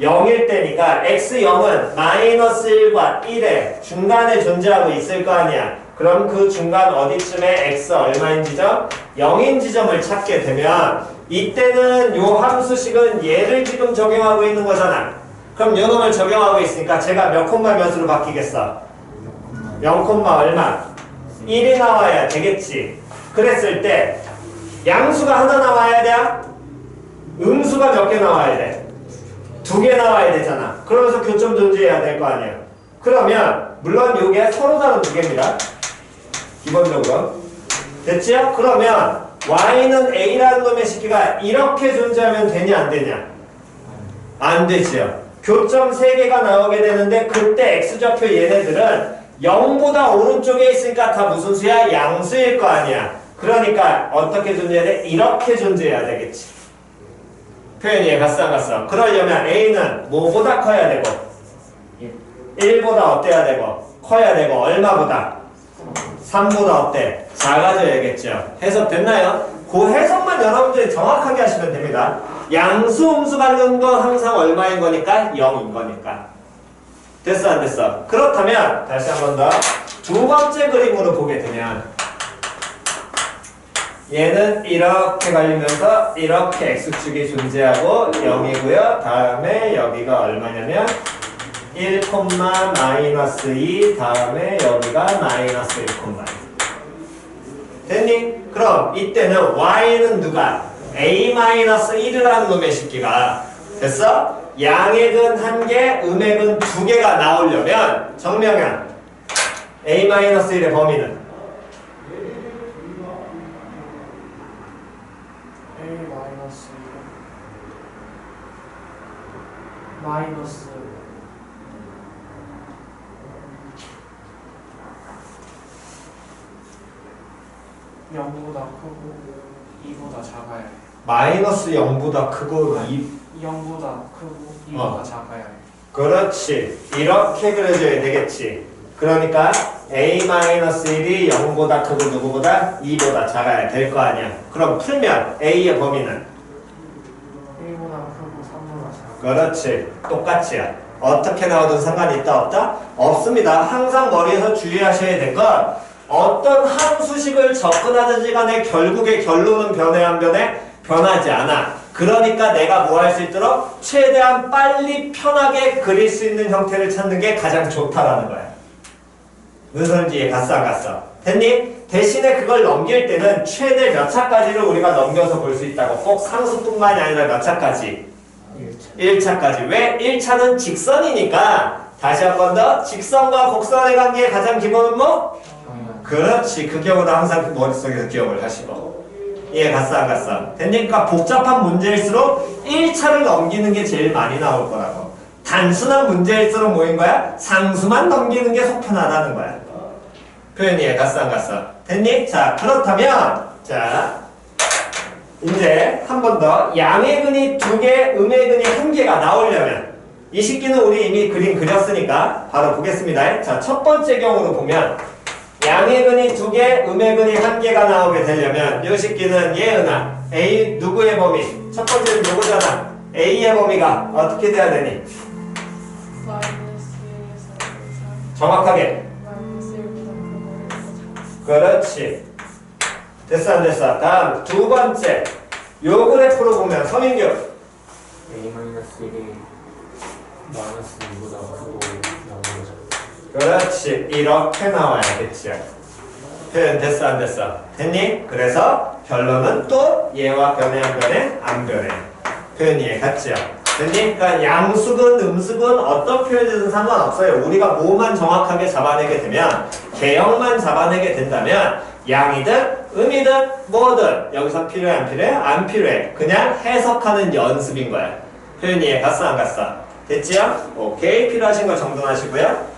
0일 때니까 x0은 마이너스 1과 1의 중간에 존재하고 있을 거 아니야. 그럼 그 중간 어디쯤에 x 얼마인 지점? 0인 지점을 찾게 되면 이때는 요 함수식은 얘를 지금 적용하고 있는 거잖아. 그럼 요 놈을 적용하고 있으니까 제가 몇 콤마 몇으로 바뀌겠어? 0 콤마 얼마? 1이 나와야 되겠지. 그랬을 때 양수가 하나 나와야 돼? 음수가 몇 개 나와야 돼? 2개 나와야 되잖아. 그러면서 교점 존재해야 될 거 아니야. 그러면 물론 이게 서로 다른 두 개입니다. 기본적으로. 됐지요? 그러면 y는 a라는 놈의 식기가 이렇게 존재하면 되냐 안 되냐? 안 되지요. 교점 3개가 나오게 되는데 그때 x좌표 얘네들은 0보다 오른쪽에 있으니까 다 무슨 수야? 양수일 거 아니야. 그러니까 어떻게 존재해야 돼? 이렇게 존재해야 되겠지. 표현이 갔어 안 갔어? 그러려면 a는 뭐보다 커야 되고 1보다 어때야 되고 커야 되고 얼마보다? 3보다 어때? 작아져야겠죠. 해석 됐나요? 그 해석만 여러분들이 정확하게 하시면 됩니다. 양수, 음수 받는 건 항상 얼마인 거니까? 0인 거니까. 됐어 안 됐어? 그렇다면 다시 한 번 더 두 번째 그림으로 보게 되면 얘는 이렇게 갈리면서 이렇게 x축이 존재하고 0이고요. 다음에 여기가 얼마냐면 1, 마이너스 2 다음에 여기가 마이너스 1, 2 됐니? 그럼 이때는 y는 누가? a-1이라는 놈의 식기가 됐어? 양액은 1개, 음액은 2개가 나오려면 정명현 a-1의 범위는 A 마이너스 마이너스 0보다 크고 2보다 작아야 해. 마이너스 0보다 크고 0보다 크고 2보다 작아야 해. 그렇지. 이렇게 그려줘야 되겠지. 그러니까 a-1이 0보다 크고 누구보다? 2보다 작아야 될 거 아니야. 그럼 풀면 a의 범위는? 1보다 크고 3보다 작아. 그렇지. 똑같이야. 어떻게 나오든 상관이 있다 없다? 없습니다. 항상 머리에서 주의하셔야 될 건 어떤 함수식을 접근하든지 간에 결국의 결론은 변해 안 변해? 변하지 않아. 그러니까 내가 뭐 할 수 있도록 최대한 빨리 편하게 그릴 수 있는 형태를 찾는 게 가장 좋다라는 거야. 무슨 소리인지 이해 갔어 안 갔어? 됐니? 대신에 그걸 넘길 때는 최대 몇 차까지를 우리가 넘겨서 볼 수 있다고. 꼭 상수뿐만이 아니라 몇 차까지? 1차까지. 왜? 1차는 직선이니까 다시 한 번 더 직선과 곡선의 관계의 가장 기본은 뭐? 그렇지. 그 경우는 항상 머릿속에서 기억을 하시고. 이해 갔어 안 갔어? 됐니까 복잡한 문제일수록 1차를 넘기는 게 제일 많이 나올 거라고. 단순한 문제일수록 뭐인 거야? 상수만 넘기는 게 속편하다는 거야. 표현이 이해 갔어 안 갔어? 됐니? 자 그렇다면 자 이제 한 번 더 양의근이 2개, 음의근이 1개가 나오려면 이 식기는 우리 이미 그림 그렸으니까 바로 보겠습니다. 자 첫 번째 경우로 보면 양의근이 2개, 음의근이 1개가 나오게 되려면 이 식기는 예은아 A 누구의 범위? 첫 번째는 누구잖아? A의 범위가 어떻게 돼야 되니? 정확하게 그렇지. 됐어 안 됐어? 다음 두 번째 요 그래프로 보면 성인규 A-1이 마이너스 2보다 크고 0보다 그렇지. 이렇게 나와야겠지. 표현 됐어 안 됐어? 됐니? 그래서 결론은 또 얘와 변해 안 변해? 안 변해. 표현 이해 갔죠? 됐니? 그러니까 양수근 음수근 어떤 표현이든 상관없어요. 우리가 뭐만 정확하게 잡아내게 되면 개형만 잡아내게 된다면 양이든 음이든 뭐든 여기서 필요해 안 필요해? 안 필요해. 그냥 해석하는 연습인 거야. 표현 이해 갔어 안 갔어? 됐지요? 오케이. 필요하신 거 정돈하시고요.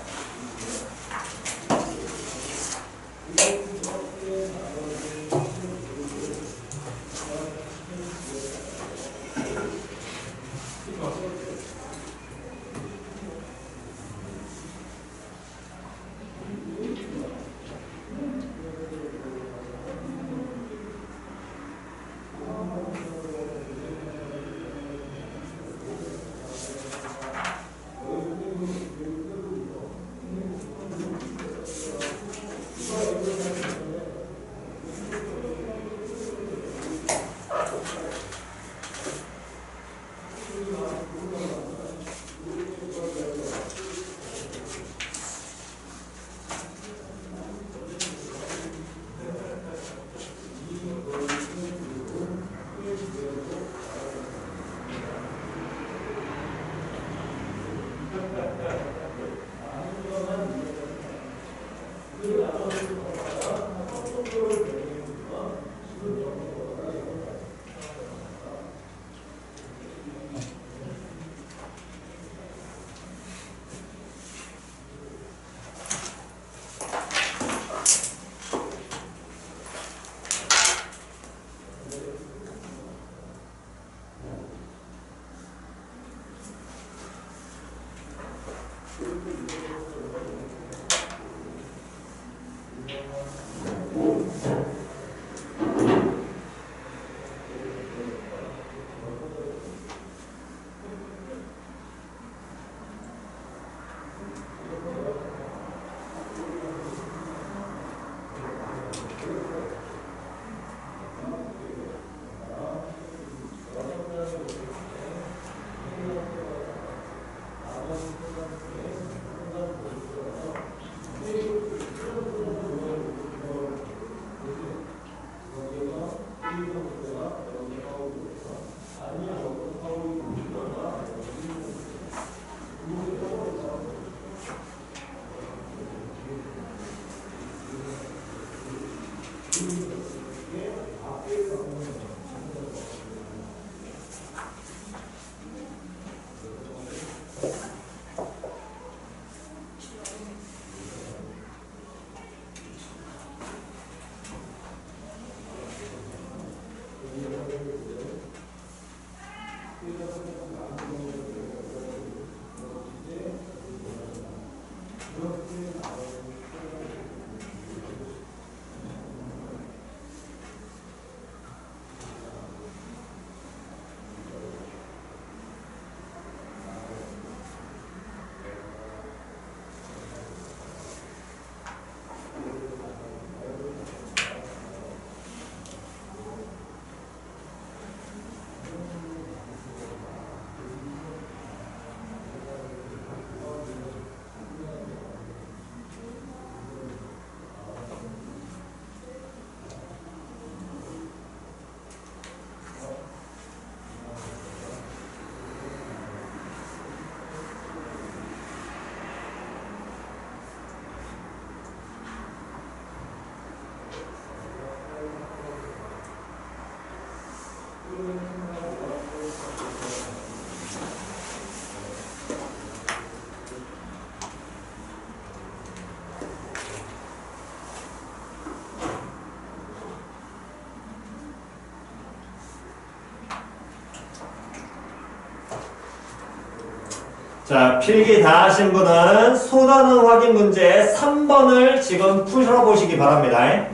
자, 필기 다 하신 분은 소단원 확인 문제 3번을 지금 풀어보시기 바랍니다.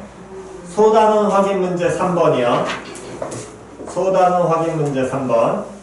소단원 확인 문제 3번이요. 소단원 확인 문제 3번.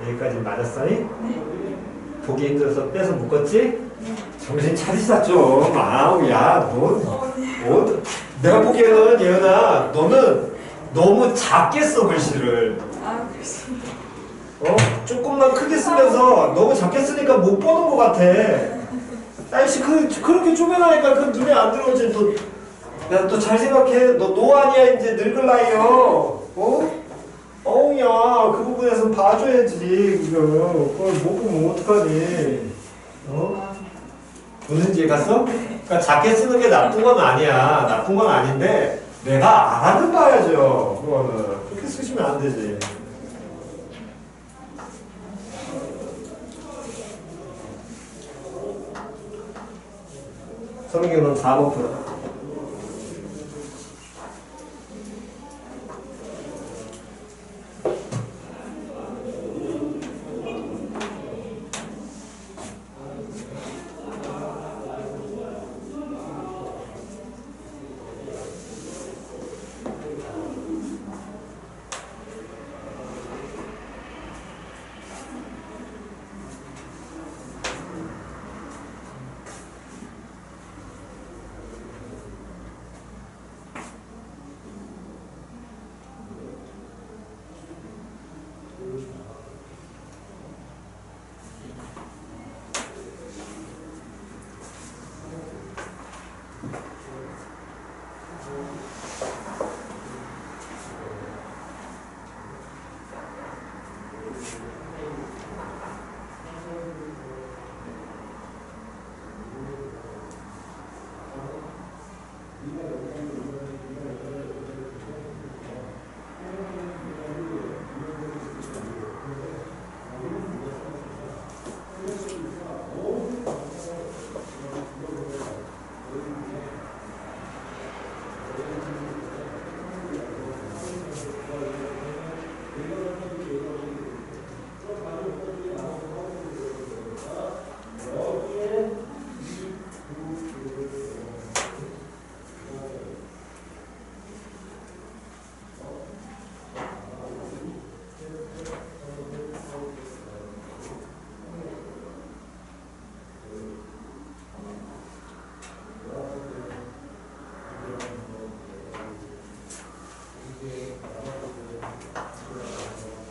여기까지 맞았어? 보기 힘들어서 빼서 묶었지? 정신 차리자 좀. 아우 야 내가 보기에는 예은아 너는 너무 작게 써 글씨를. 그렇습니다. 조금만 크게 쓰면서 너무 작게 쓰니까 못 보는 것 같아. 아이씨 그렇게 쪼매나니까 그 눈에 안 들어오지. 야 또 잘 생각해. 너 노안이야 이제 늙을 나이요. 어우야 그 부분에서 봐줘야지. 그걸 못 보면 어떡하니. 무슨 이해 갔어? 그러니까 작게 쓰는 게 나쁜 건 아니야. 나쁜 건 아닌데 내가 알아듣봐야죠. 그거는 그렇게 쓰시면 안 되지. 서민경은 4번 풀어.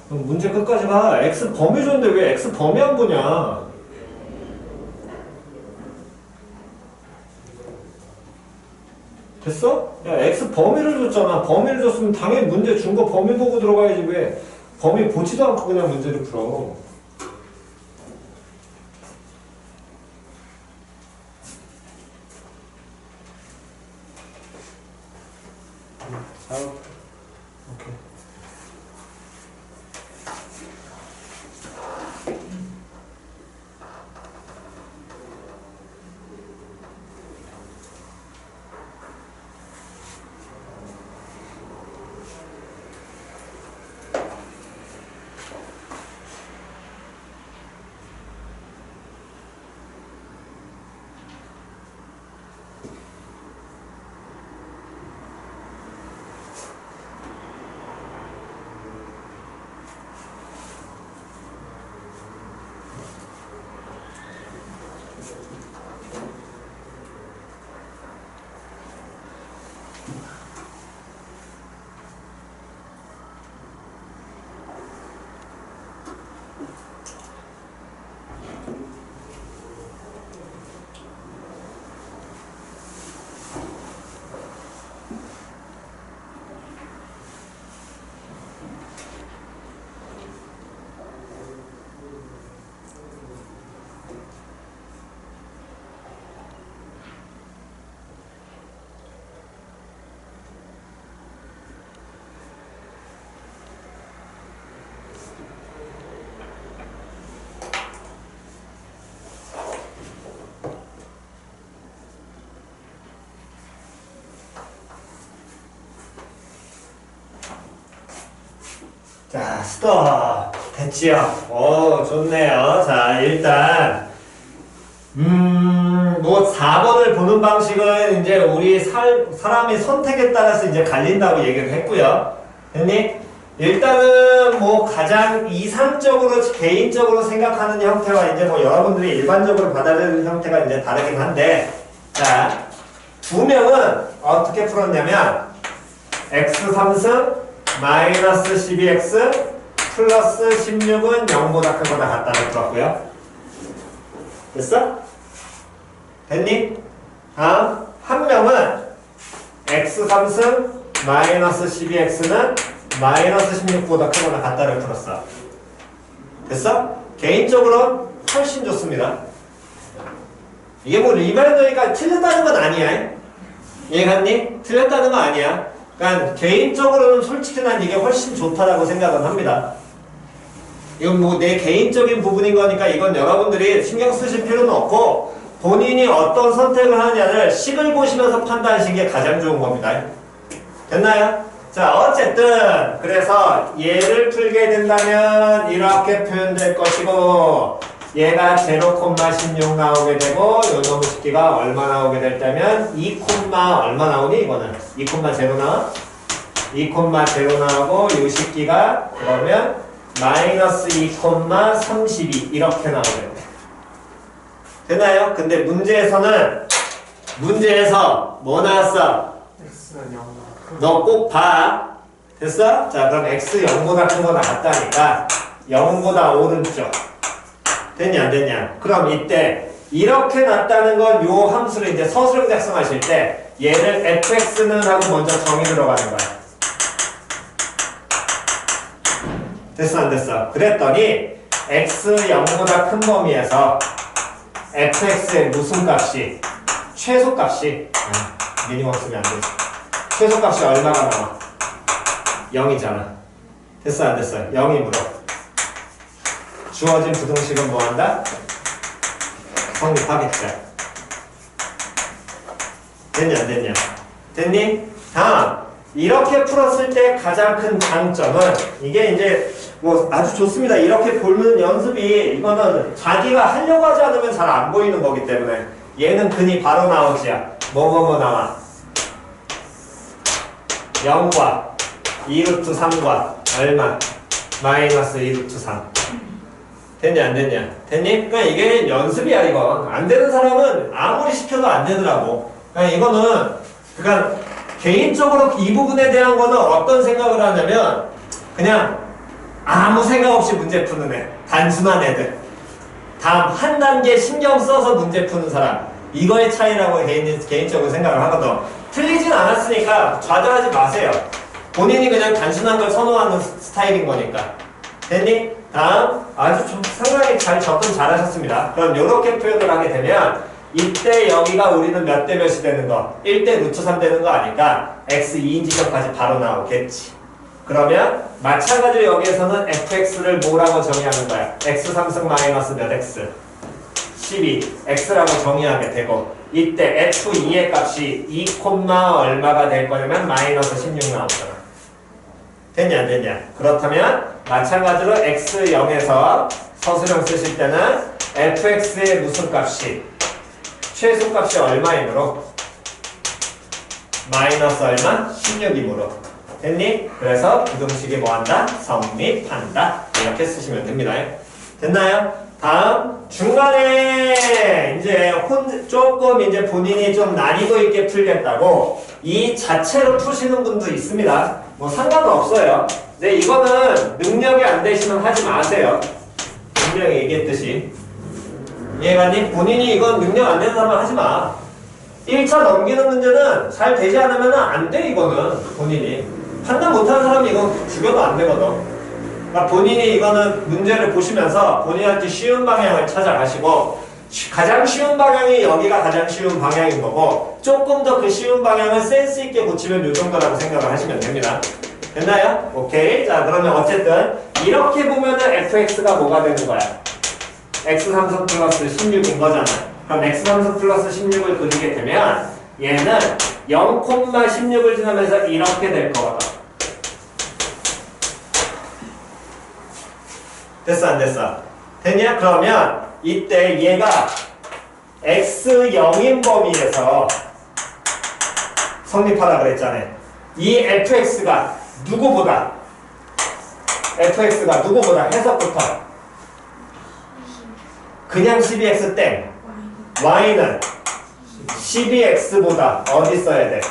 문제 끝까지 가. X 범위 줬는데 왜 X 범위 안 보냐? 됐어? 야 X 범위를 줬잖아. 범위를 줬으면 당연히 문제 준 거 범위 보고 들어가야지. 왜 범위 보지도 않고 그냥 문제를 풀어. 오케이. 자, 스톱. 됐지요? 좋네요. 자, 일단, 뭐, 4번을 보는 방식은 이제 우리 사람의 선택에 따라서 이제 갈린다고 얘기를 했고요. 됐니? 일단은 뭐 가장 이상적으로 개인적으로 생각하는 형태와 이제 뭐 여러분들이 일반적으로 받아들이는 형태가 이제 다르긴 한데, 자, 두 명은 어떻게 풀었냐면 x 3승 마이너스 12x 플러스 16은 0보다 크거나 같다를 풀었고요. 됐어? 됐니? 다음 한 명은 x 3승 마이너스 12x는 마이너스 16보다 크거나 같다를 풀었어. 됐어? 개인적으로 훨씬 좋습니다. 이게 뭐 리마인더니까 틀렸다는 건 아니야. 이해갔니? 틀렸다는 건 아니야. 그러니까 개인적으로는 솔직히 난 이게 훨씬 좋다라고 생각은 합니다. 이건 뭐 내 개인적인 부분인 거니까 이건 여러분들이 신경 쓰실 필요는 없고 본인이 어떤 선택을 하느냐를 식을 보시면서 판단하시는 게 가장 좋은 겁니다. 됐나요? 자, 어쨌든 그래서 얘를 풀게 된다면 이렇게 표현될 것이고 얘가 0,16 나오게 되고 요놈의 식기가 얼마 나오게 됐다면 2, 얼마 나오니 이거는 2,0 나와? 2,0 나오고 요 식기가 그러면 마이너스 2,32 이렇게 나오게 돼. 됐나요? 근데 문제에서 뭐 나왔어? x는 0보다 너 꼭 봐. 됐어? 자, 그럼 x 0보다 크거나 같다니까 0보다 오른쪽. 됐냐 안 됐냐? 그럼 이때 이렇게 났다는 건 요 함수를 이제 서술형 작성하실 때 얘를 fx는 하고 먼저 정의 들어가는 거야. 됐어 안 됐어? 그랬더니 x 0보다 큰 범위에서 fx의 무슨 값이 최소값이 미니멈 쓰면 안 되지. 최소값이 얼마가 나와? 0이잖아. 됐어 안 됐어? 0이므로 주어진 부등식은 뭐한다? 성립하겠죠. 됐냐 안 됐냐? 됐니? 다음 이렇게 풀었을 때 가장 큰 장점은 이게 이제 뭐 아주 좋습니다. 이렇게 보는 연습이 이거는 자기가 하려고 하지 않으면 잘 안 보이는 거기 때문에 얘는 근이 바로 나오지야. 뭐뭐뭐 나와? 0과 2루트 3과 얼마? 마이너스 2루트 3. 됐냐 안 됐냐? 됐니? 그러니까 이게 연습이야 이건. 안 되는 사람은 아무리 시켜도 안 되더라고. 그러니까 이거는 그러니까 개인적으로 이 부분에 대한 거는 어떤 생각을 하냐면 그냥 아무 생각 없이 문제 푸는 애. 단순한 애들. 다음 한 단계 신경 써서 문제 푸는 사람. 이거의 차이라고 개인적으로 생각을 하거든. 틀리진 않았으니까 좌절하지 마세요. 본인이 그냥 단순한 걸 선호하는 스타일인 거니까. 됐니? 다음 아주 좀 상당히 잘 접근 잘 하셨습니다. 그럼 이렇게 표현을 하게 되면 이때 여기가 우리는 몇 대 몇이 되는 거? 1대 루트 3 되는 거 아니까 x 2인 지점까지 바로 나오겠지. 그러면 마찬가지로 여기에서는 fx를 뭐라고 정의하는 거야? x 3승 마이너스 몇 x? 12 x라고 정의하게 되고 이때 f2의 값이 2, 얼마가 될 거냐면 마이너스 16 나오잖아. 됐냐 안 됐냐? 그렇다면 마찬가지로 x0에서 서술형 쓰실 때는 fx의 무슨 값이 최소값이 얼마이므로 마이너스 얼마? 16이므로 됐니? 그래서 부등식이 뭐한다? 성립한다. 이렇게 쓰시면 됩니다. 됐나요? 다음 중간에 이제 조금 이제 본인이 좀 난이도 있게 풀겠다고 이 자체로 푸시는 분도 있습니다. 뭐 상관은 없어요. 근데 이거는 능력이 안 되시면 하지 마세요. 분명히 얘기했듯이. 이해가니? 본인이 이건 능력 안 되는 사람은 하지 마. 1차 넘기는 문제는 잘 되지 않으면 안 돼, 이거는. 본인이. 판단 못하는 사람이 이건 죽여도 안 되거든. 그러니까 본인이 이거는 문제를 보시면서 본인한테 쉬운 방향을 찾아가시고 가장 쉬운 방향이 여기가 가장 쉬운 방향인 거고 조금 더 그 쉬운 방향을 센스 있게 고치면 이 정도라고 생각을 하시면 됩니다. 됐나요? 오케이. 자, 그러면 어쨌든 이렇게 보면은 fx가 뭐가 되는 거야? x3승 플러스 16인 거잖아. 그럼 x3승 플러스 16을 그리게 되면 얘는 0,16을 지나면서 이렇게 될 거거든. 됐어 안 됐어? 됐냐? 그러면 이때 얘가 x0인 범위에서 성립하라 그랬잖아요. 이 fx가 누구보다 fx가 누구보다 해석부터 그냥 12x 땡 y는 12x보다 어디 써야 돼?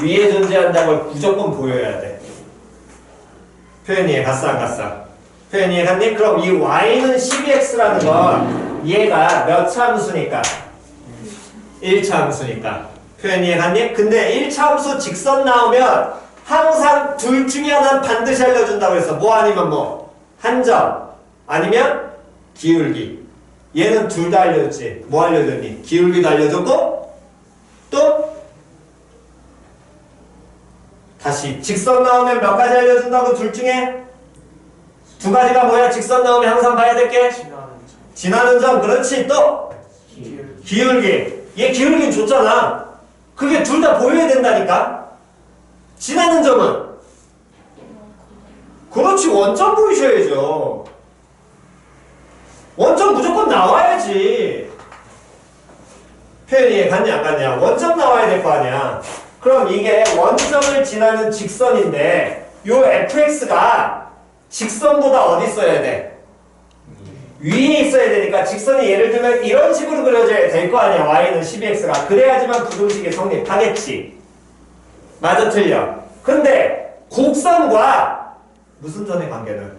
위에 존재한다는 걸 무조건 보여야 돼. 표현 이해 갔어 안 갔어? 표현 이해 갔니? 그럼 이 y는 12x라는 건 얘가 몇 차 함수니까? 1차 함수니까. 표현 이해 갔니? 근데 1차 함수 직선 나오면 항상 둘 중에 하나는 반드시 알려준다고 했어. 뭐 아니면 뭐? 한 점 아니면 기울기. 얘는 둘 다 알려줬지. 뭐 알려줬니? 기울기도 알려줬고 또 다시 직선 나오면 몇 가지 알려준다고? 둘 중에 두 가지가 뭐야? 직선 나오면 항상 봐야 될 게 지나는 점. 그렇지. 또 기울기. 얘 기울기는 줬잖아. 그게 둘 다 보여야 된다니까. 지나는 점은 그렇지. 원점 보이셔야죠. 원점 무조건 나와야지. 표현 이해 갔냐 안 갔냐? 원점 나와야 될 거 아니야. 그럼 이게 원점을 지나는 직선인데 요 fx가 직선보다 어디 있어야 돼? 위에 있어야 되니까 직선이 예를 들면 이런 식으로 그려져야 될 거 아니야. y는 12x가. 그래야지만 부등식이 성립하겠지. 맞아 틀려? 근데 곡선과 무슨 선의 관계는?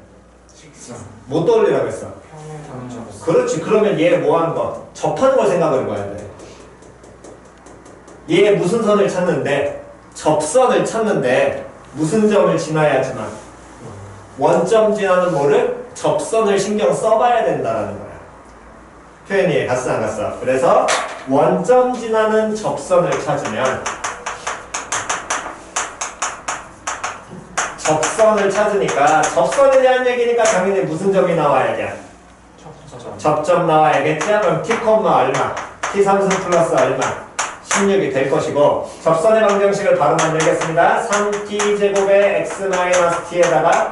직선. 못 떠올리라고 했어. 평행 접선. 그렇지. 그러면 얘 뭐 하는 거? 접하는 걸 생각을 해봐야 돼. 얘 무슨 선을 찾는데? 접선을 찾는데 무슨 점을 지나야지만 원점 지나는 뭐를? 접선을 신경 써봐야 된다는 거야. 표현이 갔어 안 갔어? 그래서 원점 지나는 접선을 찾으면 접선을 찾으니까 접선에 대한 얘기니까 당연히 무슨 점이 나와야 돼? 접점 나와야겠지? 그럼 t, 얼마? t 3승 플러스 얼마? 16이 될 것이고 접선의 방정식을 바로 만들겠습니다. 3t 제곱에 x-t에다가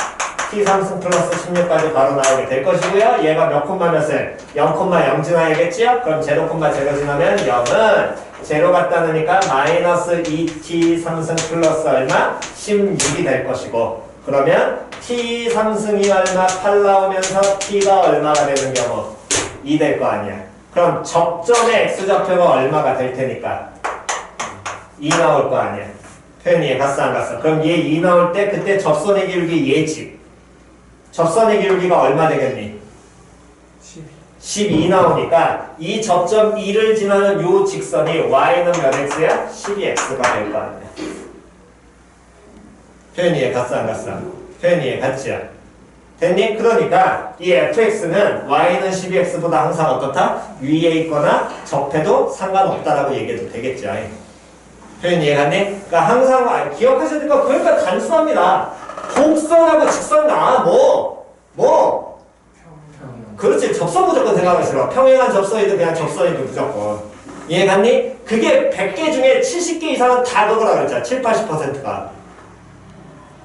t 3승 플러스 16까지 바로 나오게 될 것이고요. 얘가 몇 콤마 몇을? 0,0 지나야겠지요? 그럼 0, 0 지나면 0은 0 갖다 놓으니까 마이너스 2t 3승 플러스 얼마? 16이 될 것이고 그러면 t 3승이 얼마? 8 나오면서 t가 얼마가 되는 경우? 2 될 거 아니야. 그럼 접점의 x좌표가 얼마가 될 테니까 2 나올 거 아니야. 표현이 이해 갔어 안 갔어? 그럼 얘 2 나올 때 그때 접선의 기울기 얘지. 접선의 기울기가 얼마 되겠니? 12 나오니까 이 접점 2를 지나는 요 직선이 y는 몇 x야? 12x가 될 거 아니야. 표현이 이해 갔어 안 갔어? 표현이 이해 갔지야? 됐니? 그러니까 이 fx는 y는 12x보다 항상 어떻다? 위에 있거나 접해도 상관없다라고 얘기해도 되겠지. 표현 이해갔니? 그러니까 항상 기억하셔야 될 거 그러니까 단순합니다. 곡선하고 직선나 뭐 그렇지. 접선 무조건 생각하시라. 평행한 접선이든 그냥 접선이든 무조건 이해갔니? 그게 100개 중에 70개 이상은 다 그거라 그랬잖아. 7, 80%가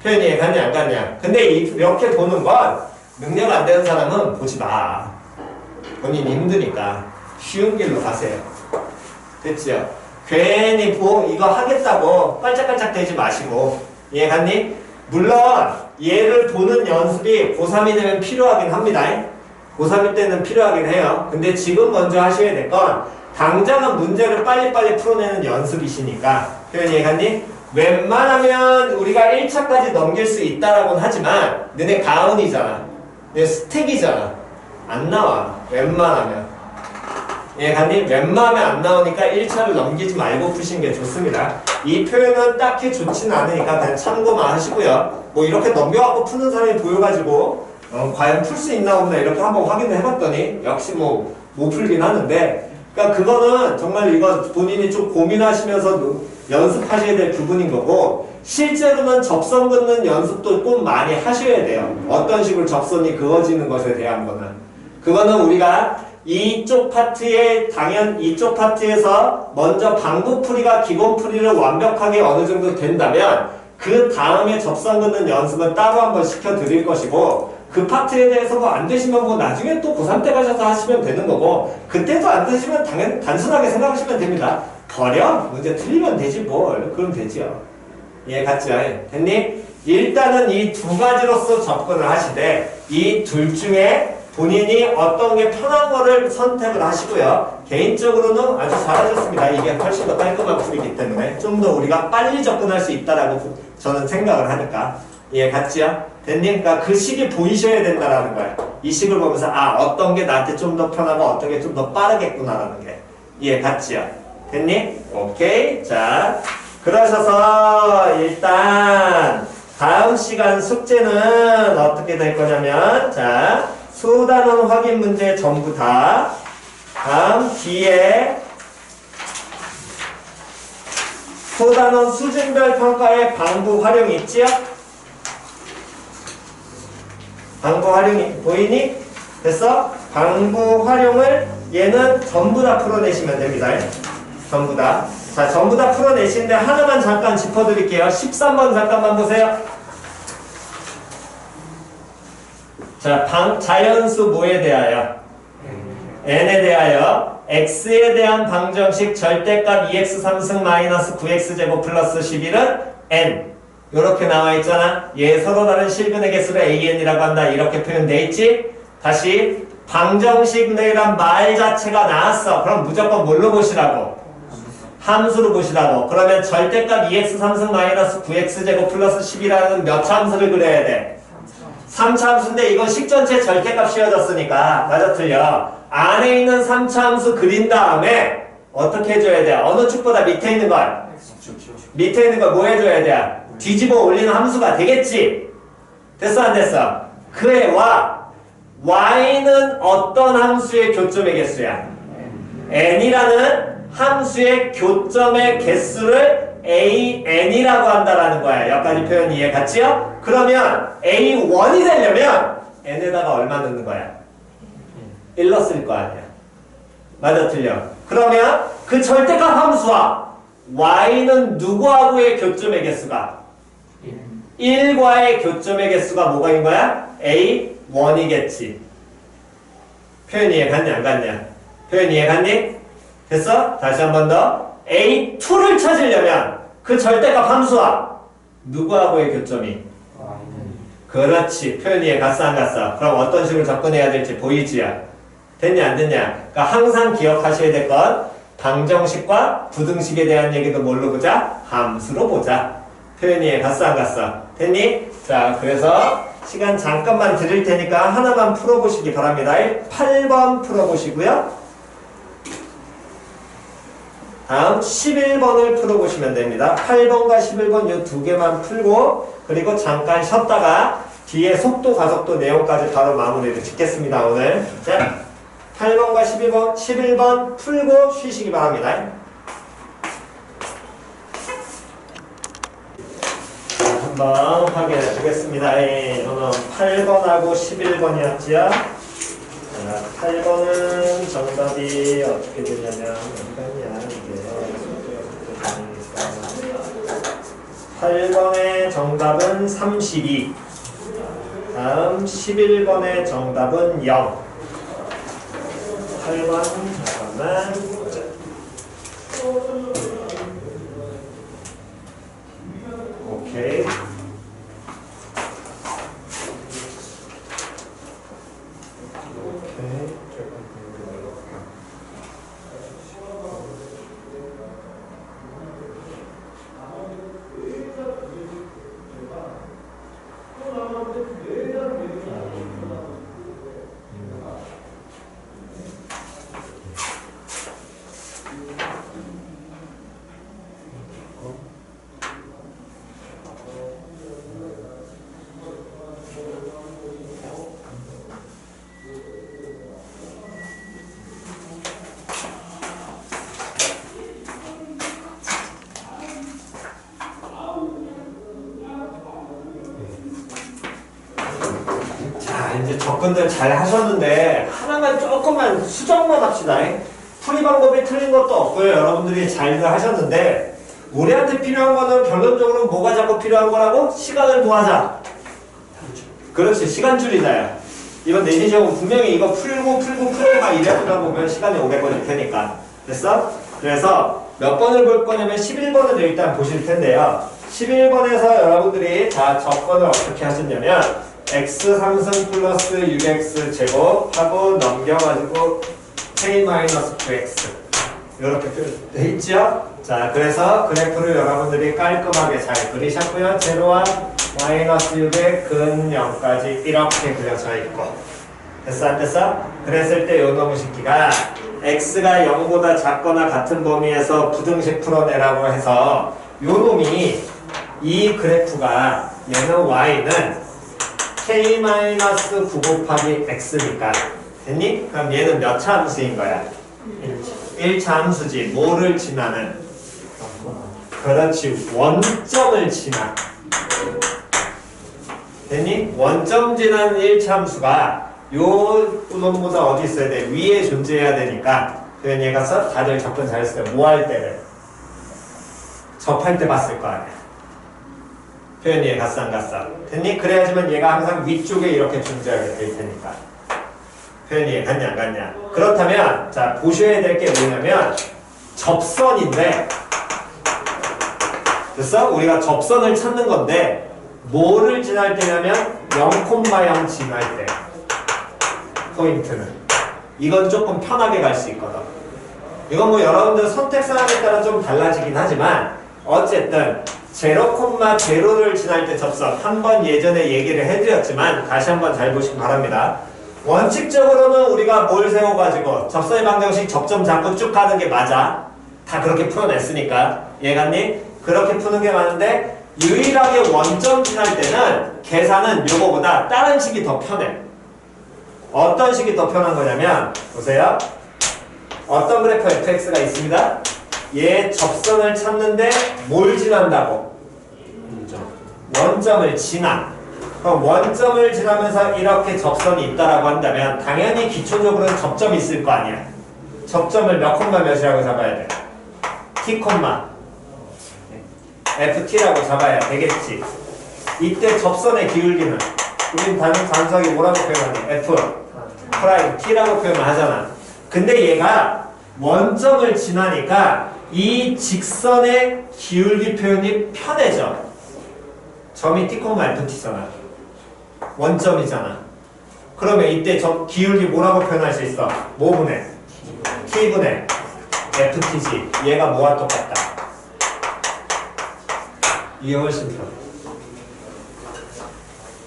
표현 이해갔니 안 갔냐? 근데 이렇게 보는 건 능력 안 되는 사람은 보지 마. 본인이 힘드니까 쉬운 길로 가세요. 됐지요? 괜히 이거 하겠다고 깔짝깔짝 대지 마시고 이해갔니? 물론 얘를 보는 연습이 고3이 되면 필요하긴 합니다. 고3일 때는 필요하긴 해요. 근데 지금 먼저 하셔야 될 건 당장은 문제를 빨리빨리 풀어내는 연습이시니까 표현 이해갔니? 웬만하면 우리가 1차까지 넘길 수 있다라고는 하지만 너네 가운이잖아. 너네 스택이잖아. 안 나와. 웬만하면. 예, 간님 웬만하면 안 나오니까 1차를 넘기지 말고 푸시는 게 좋습니다. 이 표현은 딱히 좋지는 않으니까 그냥 참고만 하시고요. 뭐 이렇게 넘겨갖고 푸는 사람이 보여가지고 과연 풀 수 있나 없나 이렇게 한번 확인을 해봤더니 역시 못 풀긴 하는데 그러니까 그거는 정말 이거 본인이 좀 고민하시면서 연습하셔야 될 부분인 거고 실제로는 접선 긋는 연습도 꼭 많이 하셔야 돼요. 어떤 식으로 접선이 그어지는 것에 대한 거는 그거는 우리가 이쪽 파트에서 먼저 방부풀이가 기본풀이를 완벽하게 어느 정도 된다면 그 다음에 접선 긋는 연습은 따로 한번 시켜드릴 것이고 그 파트에 대해서 뭐 안 되시면 뭐 나중에 또 고3 때 가셔서 하시면 되는 거고 그때도 안 되시면 단순하게 생각하시면 됩니다. 버려? 문제 틀리면 되지 뭘. 그럼 되지요. 예, 같이 됐니? 일단은 이 두 가지로서 접근을 하시되 이 둘 중에 본인이 어떤 게 편한 거를 선택을 하시고요. 개인적으로는 아주 잘하셨습니다. 이게 훨씬 더 깔끔한 풀이기 때문에 좀 더 우리가 빨리 접근할 수 있다라고 저는 생각을 하니까 이해 갔지요? 됐니? 그러니까 그 식이 보이셔야 된다라는 거예요. 이 식을 보면서 아 어떤 게 나한테 좀 더 편하고 어떤 게 좀 더 빠르겠구나라는 게 이해 갔지요? 됐니? 오케이. 자 그러셔서 일단 다음 시간 숙제는 어떻게 될 거냐면 자 수단원 확인 문제 전부 다 다음 뒤에 수단원 수준별 평가의 방부 활용 있지요? 방부 활용이 보이니? 됐어? 방부 활용을 얘는 전부 다 풀어내시면 됩니다. 전부 다. 자, 전부 다 풀어내시는데 하나만 잠깐 짚어드릴게요. 13번 잠깐만 보세요. 자, 자연수 뭐에 대하여? n에 대하여 x에 대한 방정식 절대값 2x 3승 마이너스 9x 제곱 플러스 11은 n 요렇게 나와 있잖아. 얘 서로 다른 실근의 개수를 an이라고 한다. 이렇게 표현돼 있지? 다시 방정식 내란 말 자체가 나왔어. 그럼 무조건 뭘로 보시라고? 함수로 보시라고. 그러면 절대값 2x 3승 마이너스 9x 제곱 플러스 10이라는 몇 차 함수를 그려야 돼? 3차 함수인데 이건 식 전체 절대값 씌워졌으니까 맞아 틀려. 안에 있는 3차 함수 그린 다음에 어떻게 해줘야 돼? 어느 축보다 밑에 있는 걸? 밑에 있는 걸 뭐 해줘야 돼? 뒤집어 올리는 함수가 되겠지? 됐어 안 됐어? 그의 y는 어떤 함수의 교점의 개수야? n이라는 함수의 교점의 개수를 an이라고 한다라는 거야. 여기까지 표현 이해 갔지요? 그러면 a1이 되려면 n에다가 얼마 넣는 거야? 1 넣었을 거 아니야. 맞아 틀려. 그러면 그 절대값 함수와 y는 누구하고의 교점의 개수가? 1과의 교점의 개수가 뭐가 인 거야? a1이겠지. 표현 이해 갔냐 안 갔냐? 표현 이해 갔니? 됐어? 다시 한 번 더. A2를 찾으려면 그 절대값 함수와 누구하고의 교점이? 그렇지. 표현 이해 갔어 안 갔어? 그럼 어떤 식으로 접근해야 될지 보이지야? 됐냐 안 됐냐? 그러니까 항상 기억하셔야 될 건 방정식과 부등식에 대한 얘기도 뭘로 보자? 함수로 보자. 표현 이해 갔어 안 갔어? 됐니? 자 그래서 시간 잠깐만 드릴 테니까 하나만 풀어보시기 바랍니다. 8번 풀어보시고요. 다음 11번을 풀어보시면 됩니다. 8번과 11번 이 두 개만 풀고 그리고 잠깐 쉬었다가 뒤에 속도, 가속도 내용까지 바로 마무리를 짓겠습니다. 오늘 자 8번과 11번 풀고 쉬시기 바랍니다. 한번 확인해 보겠습니다. 오늘 8번하고 11번이었지요. 8번은 정답이 어떻게 되냐면 어디가냐 이게 8번의 정답은 32. 다음 11번의 정답은 0. 8번 잠깐만 보자. 오케이. 이제 접근들 잘 하셨는데 하나만 조금만 수정만 합시다. 풀이 방법이 틀린 것도 없고요. 여러분들이 잘들 하셨는데 우리한테 필요한 거는 결론적으로 뭐가 자꾸 필요한 거라고? 시간을 구하자. 그렇지. 시간 줄이자야. 이번 내신 시험은 분명히 이거 풀고 막 이래보다 보면 시간이 오래 걸릴 테니까. 됐어? 그래서 몇 번을 볼 거냐면 11번을 일단 보실 텐데요. 11번에서 여러분들이 자 접근을 어떻게 하셨냐면 x 3승 플러스 6x 제곱하고 넘겨가지고 k-9x 이렇게 돼 있죠? 자 그래서 그래프를 여러분들이 깔끔하게 잘 그리셨고요. 제로와 마이너스 6의 근 0까지 이렇게 그려져 있고 됐어 안 됐어? 그랬을 때 요 놈의 식기가 x가 0보다 작거나 같은 범위에서 부등식 풀어내라고 해서 요 놈이 이 그래프가 얘는 y는 k-9 곱하기 x니까 됐니? 그럼 얘는 몇 차 함수인 거야? 1차 함수지. 뭐를 지나는? 그렇지. 원점을 지나. 됐니? 원점 지나는 1차 함수가 요 놈보다 어디 있어야 돼? 위에 존재해야 되니까 그냥 얘가 다들 접근 잘했을 때 뭐 할 때를? 접할 때 봤을 거 아니야. 표현이 얘 갔어 안 갔어? 됐니? 그래야지만 얘가 항상 위쪽에 이렇게 존재하게 될 테니까 표현이 얘 갔냐 안 갔냐? 그렇다면 자 보셔야 될 게 뭐냐면 접선인데 됐어? 우리가 접선을 찾는 건데 뭐를 지날 때냐면 0,0 지날 때 포인트는 이건 조금 편하게 갈 수 있거든. 이건 뭐 여러분들 선택 사항에 따라 좀 달라지긴 하지만 어쨌든 0,0를 지날 때 접선 한번 예전에 얘기를 해드렸지만 다시 한번 잘 보시기 바랍니다. 원칙적으로는 우리가 뭘 세워가지고 접선의 방정식 접점 잡고 쭉 가는 게 맞아. 다 그렇게 풀어냈으니까 이해갔니? 그렇게 푸는 게 맞는데 유일하게 원점 지날 때는 계산은 요거보다 다른 식이 더 편해. 어떤 식이 더 편한 거냐면 보세요. 어떤 그래프 fx가 있습니다. 얘 접선을 찾는데 뭘 지난다고? 원점을 지나. 그럼 원점을 지나면서 이렇게 접선이 있다라고 한다면 당연히 기초적으로는 접점이 있을 거 아니야. 접점을 몇 콤마 몇이라고 잡아야 돼? t 콤마 ft라고 잡아야 되겠지. 이때 접선의 기울기는 우린 단순하게 뭐라고 표현하니? f 프라임 t라고 표현을 하잖아. 근데 얘가 원점을 지나니까 이 직선의 기울기 표현이 편해져. 점이 t, ft잖아. 원점이잖아. 그러면 이때 저 기울기 뭐라고 표현할 수 있어? 뭐분의? t분의 ft지. 얘가 뭐와 똑같다? 이게 훨씬 편해.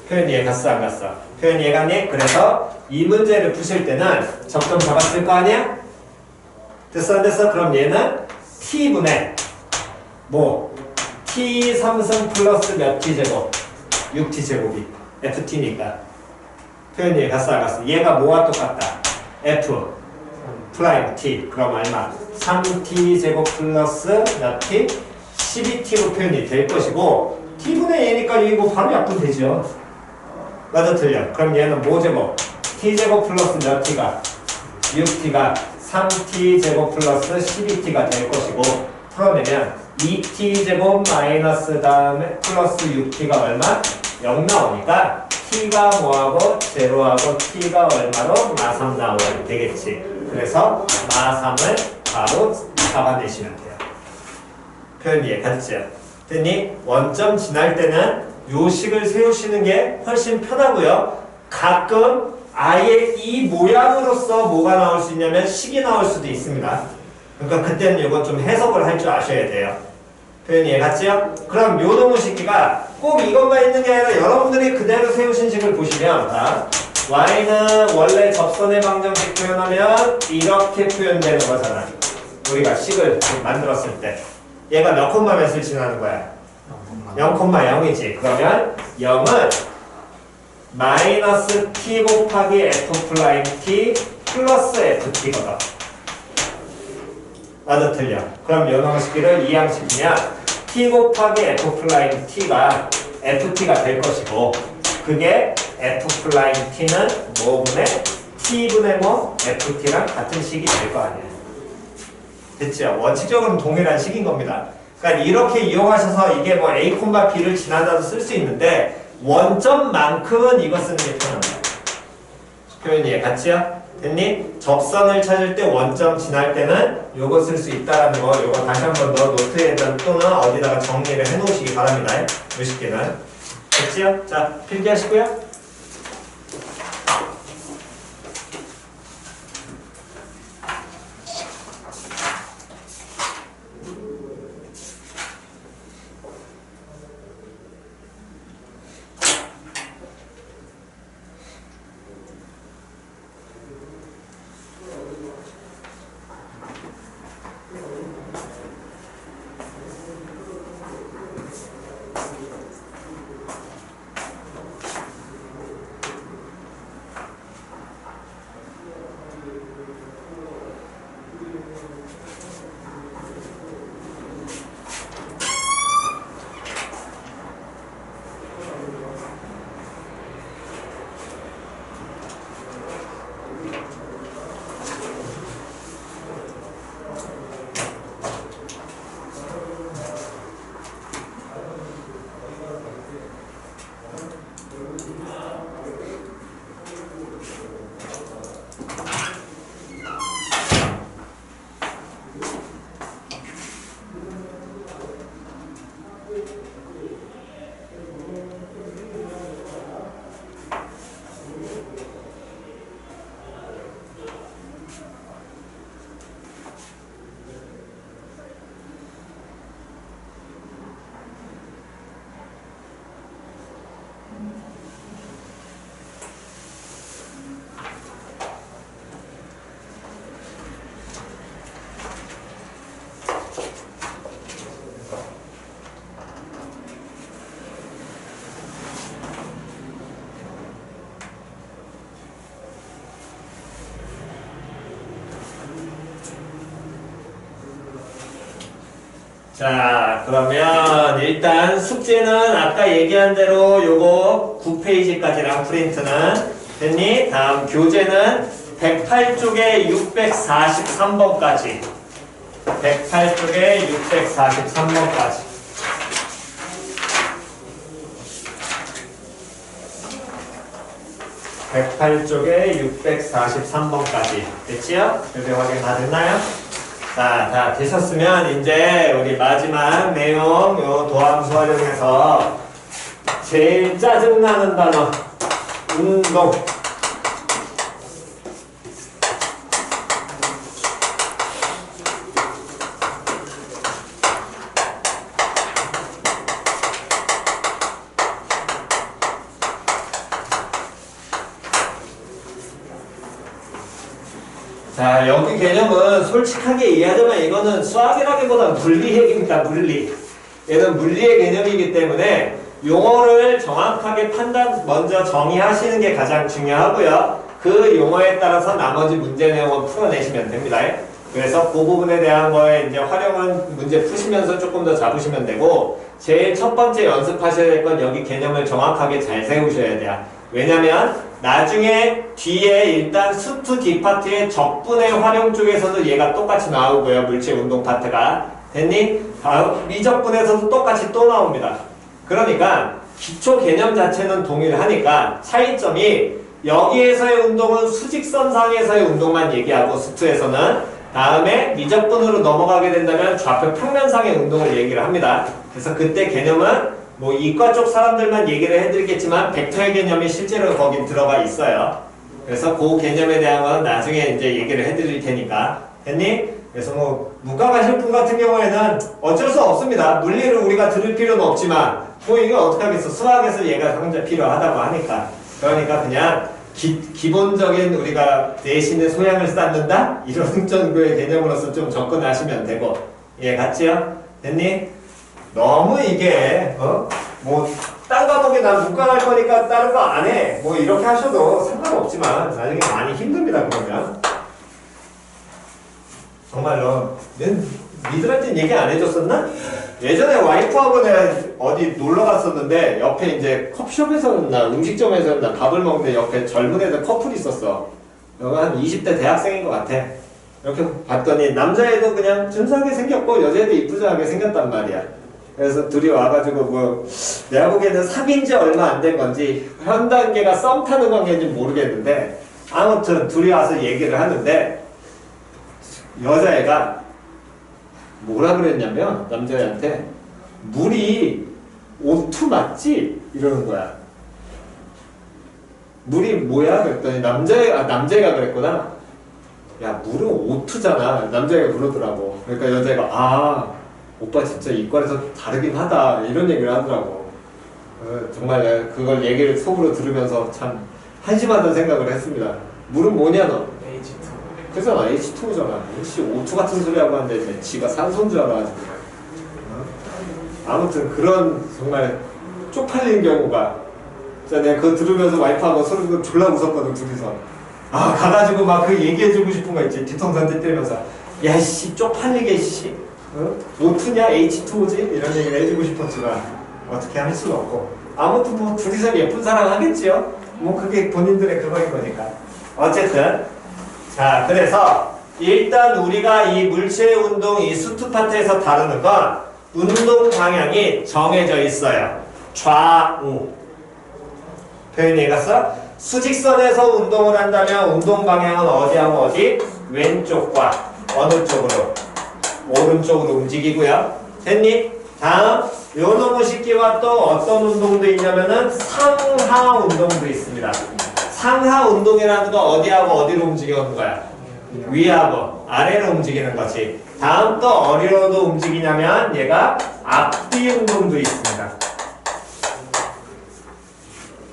표현 이해 갔어 안 갔어? 표현 이해 갔니? 그래서 이 문제를 푸실 때는 접점 잡았을 거 아니야? 됐어 안 됐어? 그럼 얘는 t분의 뭐 t 3승 플러스 몇 t 제곱? 6t 제곱이 ft니까 표현 이해 갔어 안 갔어? 얘가 뭐와 똑같다? f 프라임 t 그럼 얼마? 3t 제곱 플러스 몇 t? 12t로 표현이 될 것이고 t분의 얘니까 이거 바로 약분되죠. 맞아 틀려? 그럼 얘는 뭐 제곱? t제곱 플러스 몇 t가? 6t가 3t 제곱 플러스 12t가 될 것이고 풀어내면 2t 제곱 마이너스 다음에 플러스 6t가 얼마? 0 나오니까 t가 뭐하고 제로하고 t가 얼마로? 마3 나오면 되겠지. 그래서 마3을 바로 잡아내시면 돼요. 표현 이해 갔죠? 됐니? 원점 지날 때는 요 식을 세우시는 게 훨씬 편하고요. 가끔 아예 이 모양으로서 뭐가 나올 수 있냐면 식이 나올 수도 있습니다. 그러니까 그때는 이거 좀 해석을 할 줄 아셔야 돼요. 표현 이해 갔죠? 그럼 요 놈의 식기가 꼭 이것만 있는 게 아니라 여러분들이 그대로 세우신 식을 보시면 자, y는 원래 접선의 방정식 표현하면 이렇게 표현되는 거잖아. 우리가 식을 만들었을 때 얘가 몇 콤마 몇을 지나는 거야? 0,0이지. 그러면 0은 마이너스 t 곱하기 f 프라임 t 플러스 ft거든. 맞아 틀려? 그럼 요 놈식기를 이항시키면 t 곱하기 f 프라임 t가 ft가 될 것이고 그게 f 프라임 t는 뭐분의 t분의 뭐 ft랑 같은 식이 될 거 아니야. 됐죠? 원칙적으로는 동일한 식인 겁니다. 그러니까 이렇게 이용하셔서 이게 뭐 a, b를 지나다도 쓸 수 있는데 원점만큼은 이거 쓰는 게 편합니다. 표현 이해 갔지요? 됐니? 접선을 찾을 때 원점 지날 때는 요거 쓸 수 있다라는 거 요거 다시 한 번 더 노트에다 또는 어디다가 정리를 해 놓으시기 바랍니다. 몇 개는 됐지요? 자 필기하시고요. 자, 그러면 일단 숙제는 아까 얘기한 대로 요거 9페이지까지랑 프린트는 됐니? 다음 교재는 108쪽에 643번까지 108쪽에 643번까지 108쪽에 643번까지 됐지요? 교재 확인 다 됐나요? 자, 다 되셨으면 이제 우리 마지막 내용 요 도함수 활용해서 제일 짜증나는 단어 운동. 자, 여기 개념은 솔직하게 이해하자면 이거는 수학이라기보다는 물리핵입니다. 물리. 얘는 물리의 개념이기 때문에 용어를 정확하게 먼저 정의하시는 게 가장 중요하고요. 그 용어에 따라서 나머지 문제 내용을 풀어내시면 됩니다. 그래서 그 부분에 대한 거에 이제 활용은 문제 푸시면서 조금 더 잡으시면 되고, 제일 첫 번째 연습하셔야 될 건 여기 개념을 정확하게 잘 세우셔야 돼요. 왜냐면 나중에 뒤에 일단 수투 D파트의 적분의 활용 쪽에서도 얘가 똑같이 나오고요. 물질 운동 파트가. 됐니? 다음 미적분에서도 똑같이 또 나옵니다. 그러니까 기초 개념 자체는 동일하니까 차이점이 여기에서의 운동은 수직선상에서의 운동만 얘기하고 수투에서는 다음에 미적분으로 넘어가게 된다면 좌표 평면상의 운동을 얘기를 합니다. 그래서 그때 개념은 뭐 이과 쪽 사람들만 얘기를 해드리겠지만 벡터의 개념이 실제로 거기 들어가 있어요. 그래서 그 개념에 대한 건 나중에 이제 얘기를 해드릴 테니까. 됐니? 그래서 뭐 문과 가실 분 같은 경우에는 어쩔 수 없습니다. 물리를 우리가 들을 필요는 없지만 뭐 이거 어떻게 하겠어. 수학에서 얘가 상당히 필요하다고 하니까. 그러니까 그냥 기본적인 우리가 내신의 소양을 쌓는다? 이런 정도의 개념으로서 좀 접근하시면 되고. 예, 같지요? 됐니? 너무 이게 뭐 딴 과목에 난 문과 갈 거니까 다른 거 안 해. 뭐 이렇게 하셔도 상관없지만 나중에 많이 힘듭니다. 그러면 정말로 니들한테는 얘기 안 해줬었나? 예전에 와이프하고 내가 어디 놀러 갔었는데 옆에 이제 커피숍에서였나 음식점에서였나 밥을 먹는데 옆에 젊은 애들 커플이 있었어. 여기 한 20대 대학생인 것 같아. 이렇게 봤더니 남자애도 그냥 준수하게 생겼고 여자애도 이쁘장하게 생겼단 말이야. 그래서 둘이 와가지고 뭐 내가 보기에는 사귄 지 얼마 안 된 건지 현 단계가 썸 타는 관계인지 모르겠는데 아무튼 둘이 와서 얘기를 하는데 여자애가 뭐라 그랬냐면 남자애한테 물이 O2 맞지? 이러는 거야. 물이 뭐야? 그랬더니 남자애가 그랬구나. 야, 물은 O2잖아. 남자애가 그러더라고. 그러니까 여자애가 아, 오빠 진짜 이과에서 다르긴 하다. 이런 얘기를 하더라고. 정말 내가 그걸 얘기를 속으로 들으면서 참 한심하다는 생각을 했습니다. 물은 뭐냐 너? H2. 그래서 H2잖아. 혹시 O2 같은 소리 하고 하는데 지가 산소인 줄 알아가지고. 아무튼 그런 정말 쪽팔린 경우가. 자, 내가 그거 들으면서 와이프하고 서로 졸라 웃었거든, 둘이서. 아, 가가지고 막 그 얘기해주고 싶은 거 있지. 뒤통수 때리면서. 야, 씨, 쪽팔리게, 씨. O2냐? H2지? 이런 얘기를 해주고 싶었지만, 어떻게 할 수가 없고. 아무튼 뭐, 둘이서 예쁜 사랑 하겠지요? 뭐, 그게 본인들의 그거인 거니까. 어쨌든. 자, 그래서, 일단 우리가 이 물체의 운동, 이 수트 파트에서 다루는 건, 운동 방향이 정해져 있어요. 좌우. 표현이 해갔어? 수직선에서 운동을 한다면 운동 방향은 어디하고 어디? 왼쪽과 어느 쪽으로? 오른쪽으로 움직이고요. 됐니? 다음 요놈의 식기와 또 어떤 운동도 있냐면은 상하 운동도 있습니다. 상하 운동이라는 건 어디하고 어디로 움직이는 거야? 위하고 아래로 움직이는 거지. 다음 또 어디로도 움직이냐면 얘가 앞뒤 운동도 있습니다.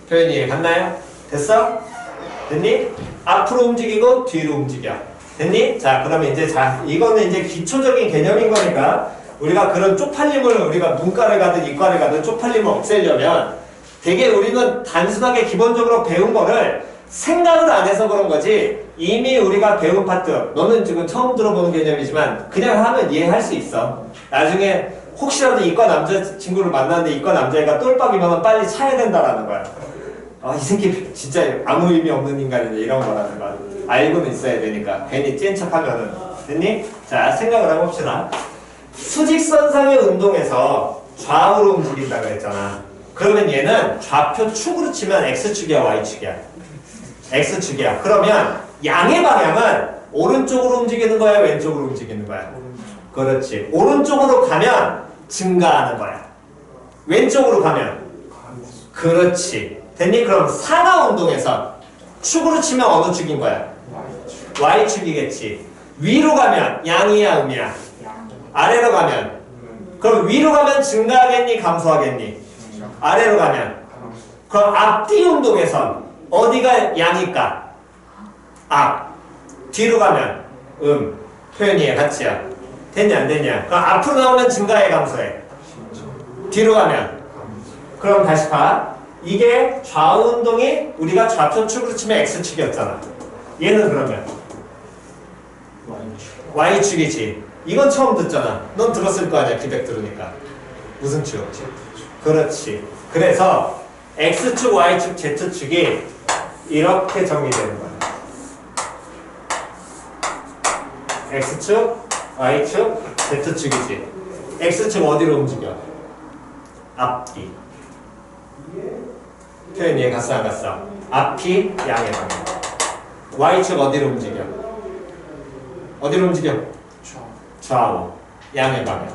표현이 갔나요? 됐어? 됐니? 앞으로 움직이고 뒤로 움직여. 됐니? 자, 그러면 이제 이거는 이제 기초적인 개념인 거니까 우리가 그런 쪽팔림을 우리가 문과를 가든 이과를 가든 쪽팔림을 없애려면 되게 우리는 단순하게 기본적으로 배운 거를 생각을 안 해서 그런 거지 이미 우리가 배운 파트 너는 지금 처음 들어보는 개념이지만 그냥 하면 이해할 수 있어. 나중에 혹시라도 이과 남자친구를 만났는데 이과 남자애가 똘박이면 빨리 차야 된다라는 거야. 아, 이 새끼 진짜 아무 의미 없는 인간이네 이런 거라는 거 알고는 있어야 되니까 괜히 찐 척하면은. 됐니? 자, 생각을 해봅시다. 수직선상의 운동에서 좌우로 움직인다고 했잖아. 그러면 얘는 좌표 축으로 치면 X축이야 Y축이야? X축이야. 그러면 양의 방향은 오른쪽으로 움직이는 거야 왼쪽으로 움직이는 거야? 그렇지. 오른쪽으로 가면 증가하는 거야. 왼쪽으로 가면 그렇지. 됐니? 그럼 상하 운동에서 축으로 치면 어느 축인 거야? Y축이겠지. 위로 가면 양이야 음이야? 아래로 가면? 그럼 위로 가면 증가하겠니? 감소하겠니? 아래로 가면? 그럼 앞뒤 운동에선 어디가 양일까? 앞. 뒤로 가면 표현이 같이야. 됐냐 안 됐냐? 그럼 앞으로 나오면 증가해 감소해? 뒤로 가면? 그럼 다시 봐. 이게 좌우 운동이 우리가 좌표축으로 치면 X축이었잖아. 얘는 그러면 Y축이지. 이건 처음 듣잖아. 넌 들었을 거 아니야. 기백 들으니까. 무슨 축? 그렇지. 그래서 X축, Y축, Z축이 이렇게 정의되는 거야. X축, Y축, Z축이지. X축 어디로 움직여? 앞뒤. 표현 이해 갔어 안 갔어? 앞이 양의 방향. Y축 어디로 움직여? 어디로 움직여? 좌우. 양의 방향.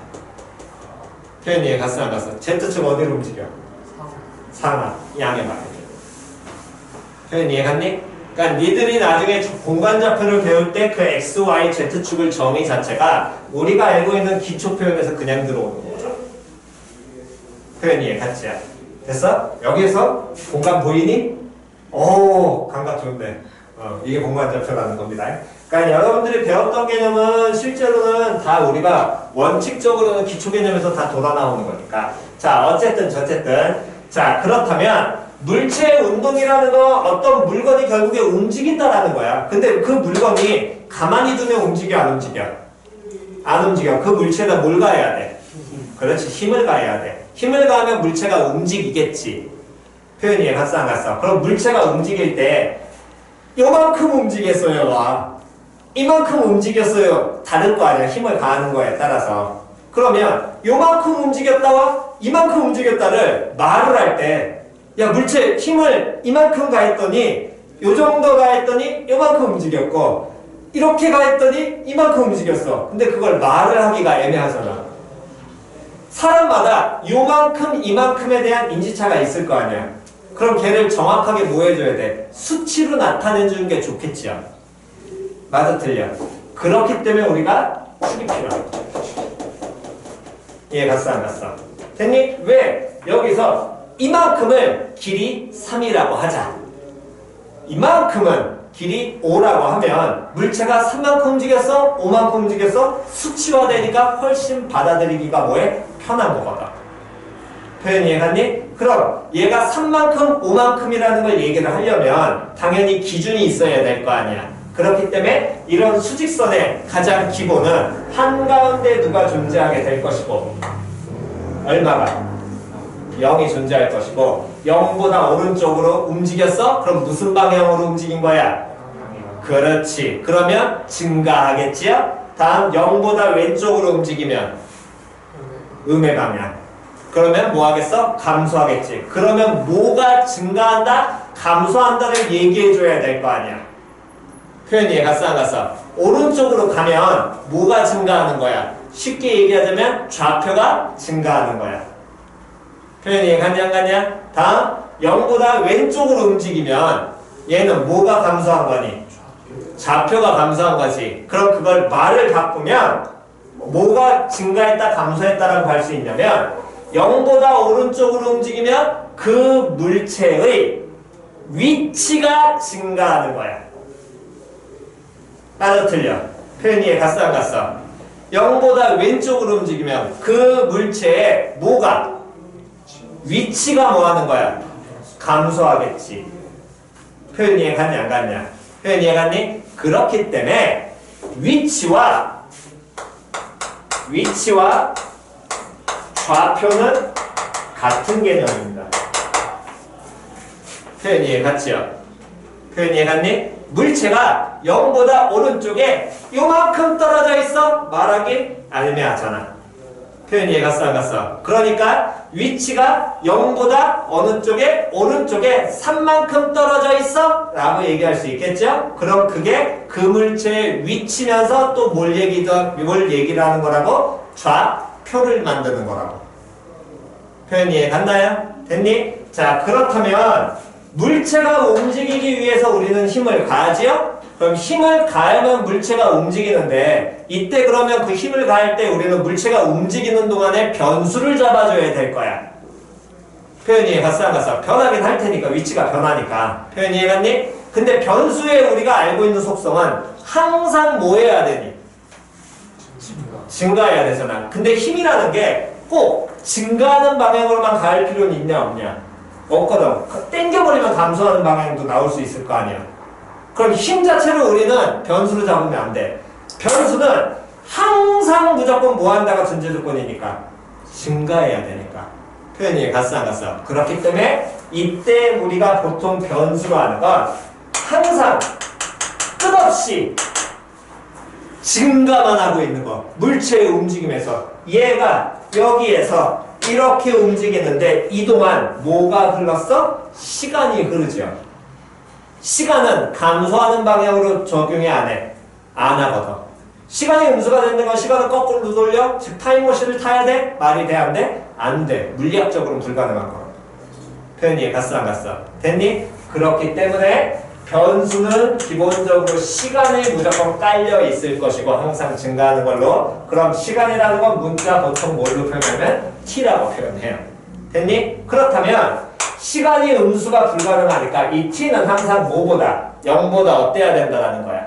표현 이해 갔어 안 갔어? Z축 어디로 움직여? 상하. 양의 방향. 표현 이해 갔니? 그러니까 니들이 나중에 공간좌표를 배울 때 그 X, Y, Z축을 정의 자체가 우리가 알고 있는 기초 표현에서 그냥 들어오는 거죠. 표현 이해 갔지야? 됐어? 여기에서 공간 보이니? 오, 감각 좋은데. 이게 공간좌표라는 겁니다. 그러니까 여러분들이 배웠던 개념은 실제로는 다 우리가 원칙적으로는 기초 개념에서 다 돌아 나오는 거니까. 자, 어쨌든 저쨌든. 자, 그렇다면 물체의 운동이라는 건 어떤 물건이 결국에 움직인다라는 거야. 근데 그 물건이 가만히 두면 움직여 안 움직여? 안 움직여. 그 물체에다 뭘 가해야 돼? 그렇지, 힘을 가해야 돼. 힘을 가하면 물체가 움직이겠지. 표현이 이해 갔어 안 갔어? 그럼 물체가 움직일 때 요만큼 움직였어요. 와. 이만큼 움직였어요. 다를 거 아니야. 힘을 가하는 거에 따라서. 그러면 요만큼 움직였다와 이만큼 움직였다를 말을 할 때 야, 물체 힘을 이만큼 가했더니 요 정도 가 했더니 요만큼 움직였고 이렇게 가 했더니 이만큼 움직였어. 근데 그걸 말을 하기가 애매하잖아. 사람마다 요만큼 이만큼에 대한 인지차가 있을 거 아니야. 그럼 걔를 정확하게 뭐 해줘야 돼? 수치로 나타내주는 게 좋겠지요. 맞아 틀려? 그렇기 때문에 우리가 축이 필요해. 이해 갔어 안 갔어? 됐니? 왜? 여기서 이만큼을 길이 3이라고 하자. 이만큼은 길이 5라고 하면 물체가 3만큼 움직였어? 5만큼 움직였어? 수치화되니까 훨씬 받아들이기가 뭐해? 편한 거거든. 표현 이해갔니? 그럼 얘가 3만큼 5만큼이라는 걸 얘기를 하려면 당연히 기준이 있어야 될 거 아니야. 그렇기 때문에 이런 수직선의 가장 기본은 한가운데 누가 존재하게 될 것이고 얼마가? 0이 존재할 것이고 0보다 오른쪽으로 움직였어? 그럼 무슨 방향으로 움직인 거야? 그렇지. 그러면 증가하겠지요? 다음 0보다 왼쪽으로 움직이면 음의 방향. 그러면 뭐 하겠어? 감소하겠지. 그러면 뭐가 증가한다? 감소한다를 얘기해 줘야 될 거 아니야. 표현 이해 갔어 안 갔어? 오른쪽으로 가면 뭐가 증가하는 거야? 쉽게 얘기하자면 좌표가 증가하는 거야. 표현 이해 갔냐 안 갔냐? 다음 0보다 왼쪽으로 움직이면 얘는 뭐가 감소한 거니? 좌표가 감소한 거지. 그럼 그걸 말을 바꾸면 뭐가 증가했다 감소했다라고 할 수 있냐면 0보다 오른쪽으로 움직이면 그 물체의 위치가 증가하는 거야. 맞아 틀려? 표현 이해 갔어 안 갔어? 0보다 왼쪽으로 움직이면 그 물체의 뭐가? 위치가 뭐 하는 거야? 감소하겠지. 표현 이해 갔냐 안 갔냐? 표현 이해 갔니? 그렇기 때문에 위치와 좌표는 같은 개념입니다. 표현 이해 갔지요? 표현 이해 갔니? 물체가 0보다 오른쪽에 요만큼 떨어져 있어? 말하기 애매하잖아. 표현 이해 갔어 안 갔어? 그러니까 위치가 0보다 어느 쪽에? 오른쪽에 3만큼 떨어져 있어? 라고 얘기할 수 있겠죠? 그럼 그게 그 물체의 위치면서 또 뭘 얘기를 하는 거라고? 좌표를 만드는 거라고. 표현 이해 갔나요? 됐니? 자, 그렇다면 물체가 움직이기 위해서 우리는 힘을 가하지요? 그럼 힘을 가하면 물체가 움직이는데 이때 그러면 그 힘을 가할 때 우리는 물체가 움직이는 동안에 변수를 잡아줘야 될 거야. 표현 이해 갔어 안 갔어? 변하긴 할 테니까 위치가 변하니까. 표현 이해 갔니? 근데 변수에 우리가 알고 있는 속성은 항상 뭐 해야 되니? 증가해야 되잖아. 근데 힘이라는 게 꼭 증가하는 방향으로만 갈 필요는 있냐 없냐? 없거든. 땡겨버리면 감소하는 방향도 나올 수 있을 거 아니야. 그럼 힘 자체를 우리는 변수로 잡으면 안 돼. 변수는 항상 무조건 뭐 한다가 전제 조건이니까 증가해야 되니까. 표현 이해 갔어 안 갔어? 그렇기 때문에 이때 우리가 보통 변수로 하는 건 항상 끝없이 증가만 하고 있는 거. 물체의 움직임에서 얘가 여기에서 이렇게 움직이는데 이 동안 뭐가 흘렀어? 시간이 흐르죠. 시간은 감소하는 방향으로 적용이 안 해. 안 하거든. 시간이 음수가 되는 건 시간을 거꾸로 돌려? 즉 타임머신을 타야 돼? 말이 돼 안 돼? 안 돼. 물리학적으로는 불가능한 거야. 표현 이해 갔어 안 갔어? 됐니? 그렇기 때문에 변수는 기본적으로 시간에 무조건 깔려 있을 것이고 항상 증가하는 걸로. 그럼 시간이라는 건 문자 보통 뭘로 표현하면 t라고 표현해요. 됐니? 그렇다면 시간이 음수가 불가능하니까 이 t는 항상 뭐보다? 0보다 어때야 된다라는 거야?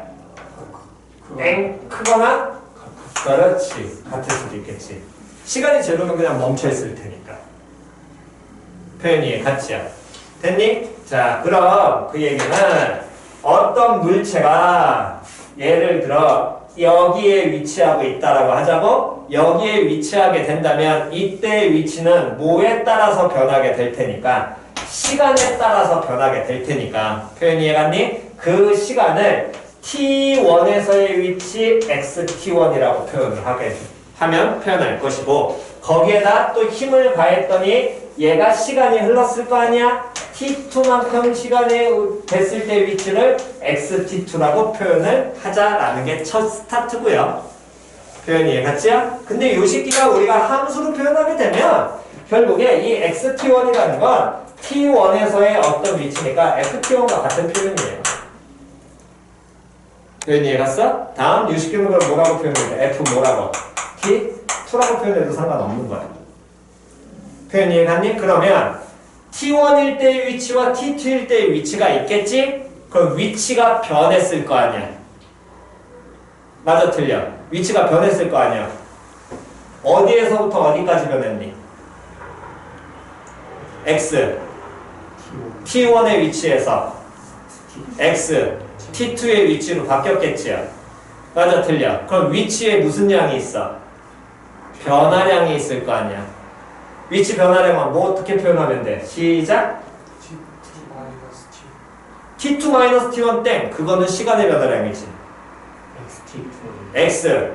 땡 크거나? 그렇지. 같을 수도 있겠지. 시간이 제로면 그냥 멈춰 있을 테니까. 표현 이해 같이야. 됐니? 자, 그럼 그 얘기는 어떤 물체가 예를 들어 여기에 위치하고 있다라고 하자고? 여기에 위치하게 된다면 이때의 위치는 뭐에 따라서 변하게 될 테니까 시간에 따라서 변하게 될 테니까 표현 이해갔니? 그 시간을 t1에서의 위치 xt1이라고 표현을 하면 표현할 것이고 거기에다 또 힘을 가했더니 얘가 시간이 흘렀을 거 아니야? t2만큼 시간이 됐을 때 위치를 xt2라고 표현을 하자라는 게 첫 스타트고요. 표현 이해갔죠? 근데 이 시기가 우리가 함수로 표현하게 되면 결국에 이 xt1이라는 건 t1에서의 어떤 위치니까 ft1과 같은 표현이에요. 표현 이해갔어? 다음 이 시기는 걸 뭐라고 표현해야 돼? f 뭐라고? t2라고 표현해도 상관없는 거야. 표현 이해갔니? 그러면 t1일 때의 위치와 t2일 때의 위치가 있겠지? 그럼 위치가 변했을 거 아니야. 맞아 틀려? 위치가 변했을 거 아니야. 어디에서부터 어디까지 변했니? x t1의 위치에서 x t2의 위치로 바뀌었겠지요. 맞아 틀려? 그럼 위치에 무슨 양이 있어? 변화량이 있을 거 아니야. 위치 변화량은 뭐 어떻게 표현하면 돼? 시작! t2-t1 땡! 그거는 시간의 변화량이지. x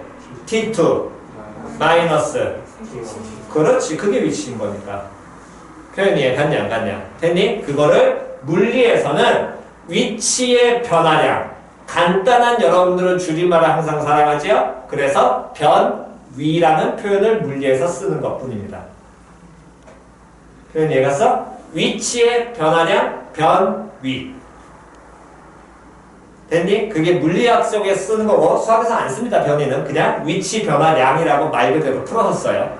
t2 마이너스 그렇지. 그게 위치인 거니까. 표현 이해 갔냐 안 갔냐? 됐니? 그거를 물리에서는 위치의 변화량, 간단한 여러분들은 줄임말을 항상 사용하지요? 그래서 변위라는 표현을 물리에서 쓰는 것 뿐입니다. 표현 이해갔어? 위치의 변화량, 변위. 됐니? 그게 물리학 속에 쓰는 거고 수학에서 안 씁니다. 변위는 그냥 위치 변화량이라고 말 그대로 풀어서 써요.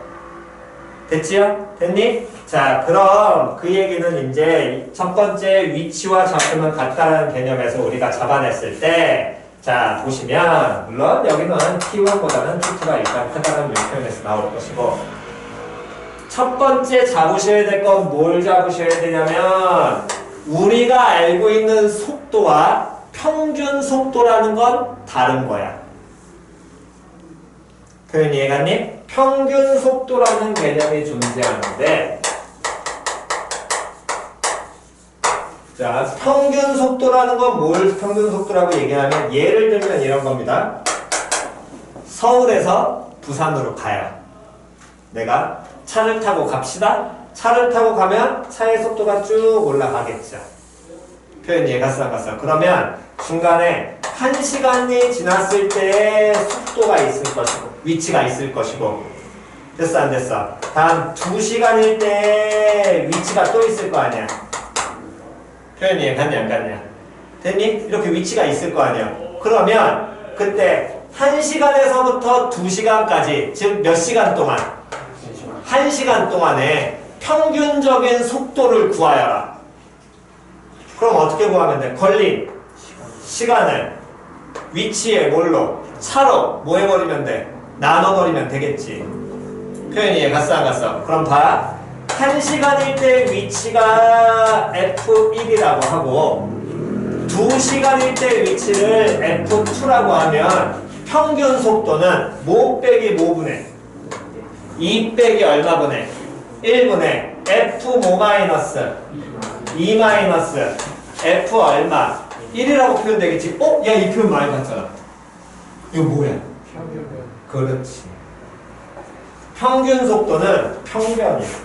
됐지요? 됐니? 자, 그럼 그 얘기는 이제 첫 번째 위치와 좌표는 같다는 개념에서 우리가 잡아냈을 때, 자 보시면 물론 여기는 t1보다는 t2가 일단 크다는 표현에서 나올 것이고, 첫 번째 잡으셔야 될 건 뭘 잡으셔야 되냐면 우리가 알고 있는 속도와 평균 속도라는 건 다른 거야. 표현 이해갔니? 평균 속도라는 개념이 존재하는데, 자, 평균 속도라는 건 뭘 평균 속도라고 얘기하면 예를 들면 이런 겁니다. 서울에서 부산으로 가요. 내가 차를 타고 갑시다. 차를 타고 가면 차의 속도가 쭉 올라가겠죠. 표현 이해갔어 안 갔어? 그러면 중간에 1시간이 지났을 때 속도가 있을 것이고 위치가 있을 것이고, 됐어 안 됐어? 다음 2시간일 때 위치가 또 있을 거 아니야. 표현 이해갔냐 안 갔냐? 됐니? 이렇게 위치가 있을 거 아니야. 그러면 그때 1시간에서부터 2시간까지 즉 몇 시간 동안? 1시간 동안에 평균적인 속도를 구하여라. 그럼 어떻게 구하면 돼? 걸린 시간을 위치에 뭘로? 차로 뭐 해버리면 돼? 나눠버리면 되겠지. 표현 이해갔어 안 갔어? 그럼 봐. 1시간일 때 위치가 F1이라고 하고 2시간일 때 위치를 F2라고 하면 평균 속도는 뭐 빼기 뭐분의 2 빼기 얼마분의 1분의 F 뭐 마이너스 2 마이너스 F 얼마 1이라고 표현되겠지. 어? 야, 이 표현 많이 봤잖아. 이거 뭐야? 그렇지. 평균 속도는 평변이야.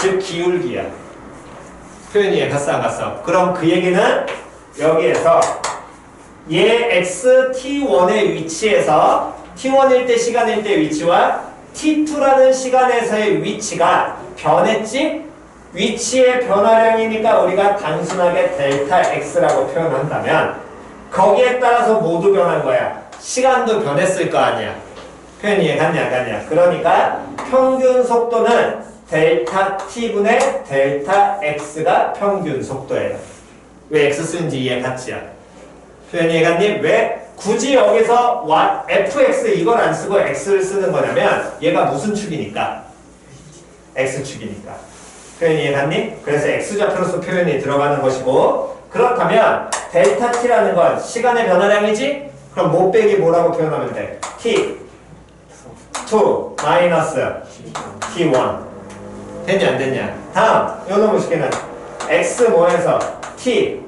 즉 기울기야. 표현 이해갔어 안 갔어? 그럼 그 얘기는 여기에서 얘 x t1의 위치에서 t1일 때 시간일 때 위치와 t2라는 시간에서의 위치가 변했지? 위치의 변화량이니까 우리가 단순하게 델타 x라고 표현한다면 거기에 따라서 모두 변한 거야. 시간도 변했을 거 아니야. 표현 이해갔냐 안 갔냐? 그러니까 평균 속도는 델타 t분의 델타 x가 평균 속도예요. 왜 x 쓰는지 이해갔지야? 표현 이해갔니? 왜 굳이 여기서 fx 이걸 안 쓰고 x를 쓰는 거냐면 얘가 무슨 축이니까? x축이니까. 표현 이해갔니? 그래서 x좌표로서 표현이 들어가는 것이고, 그렇다면 델타 t라는 건 시간의 변화량이지? 그럼 뭐 빼기 뭐라고 표현하면 돼? t 2 마이너스 t1 됐냐 안 됐냐? 다음 요놈의 식기는 x 뭐에서 t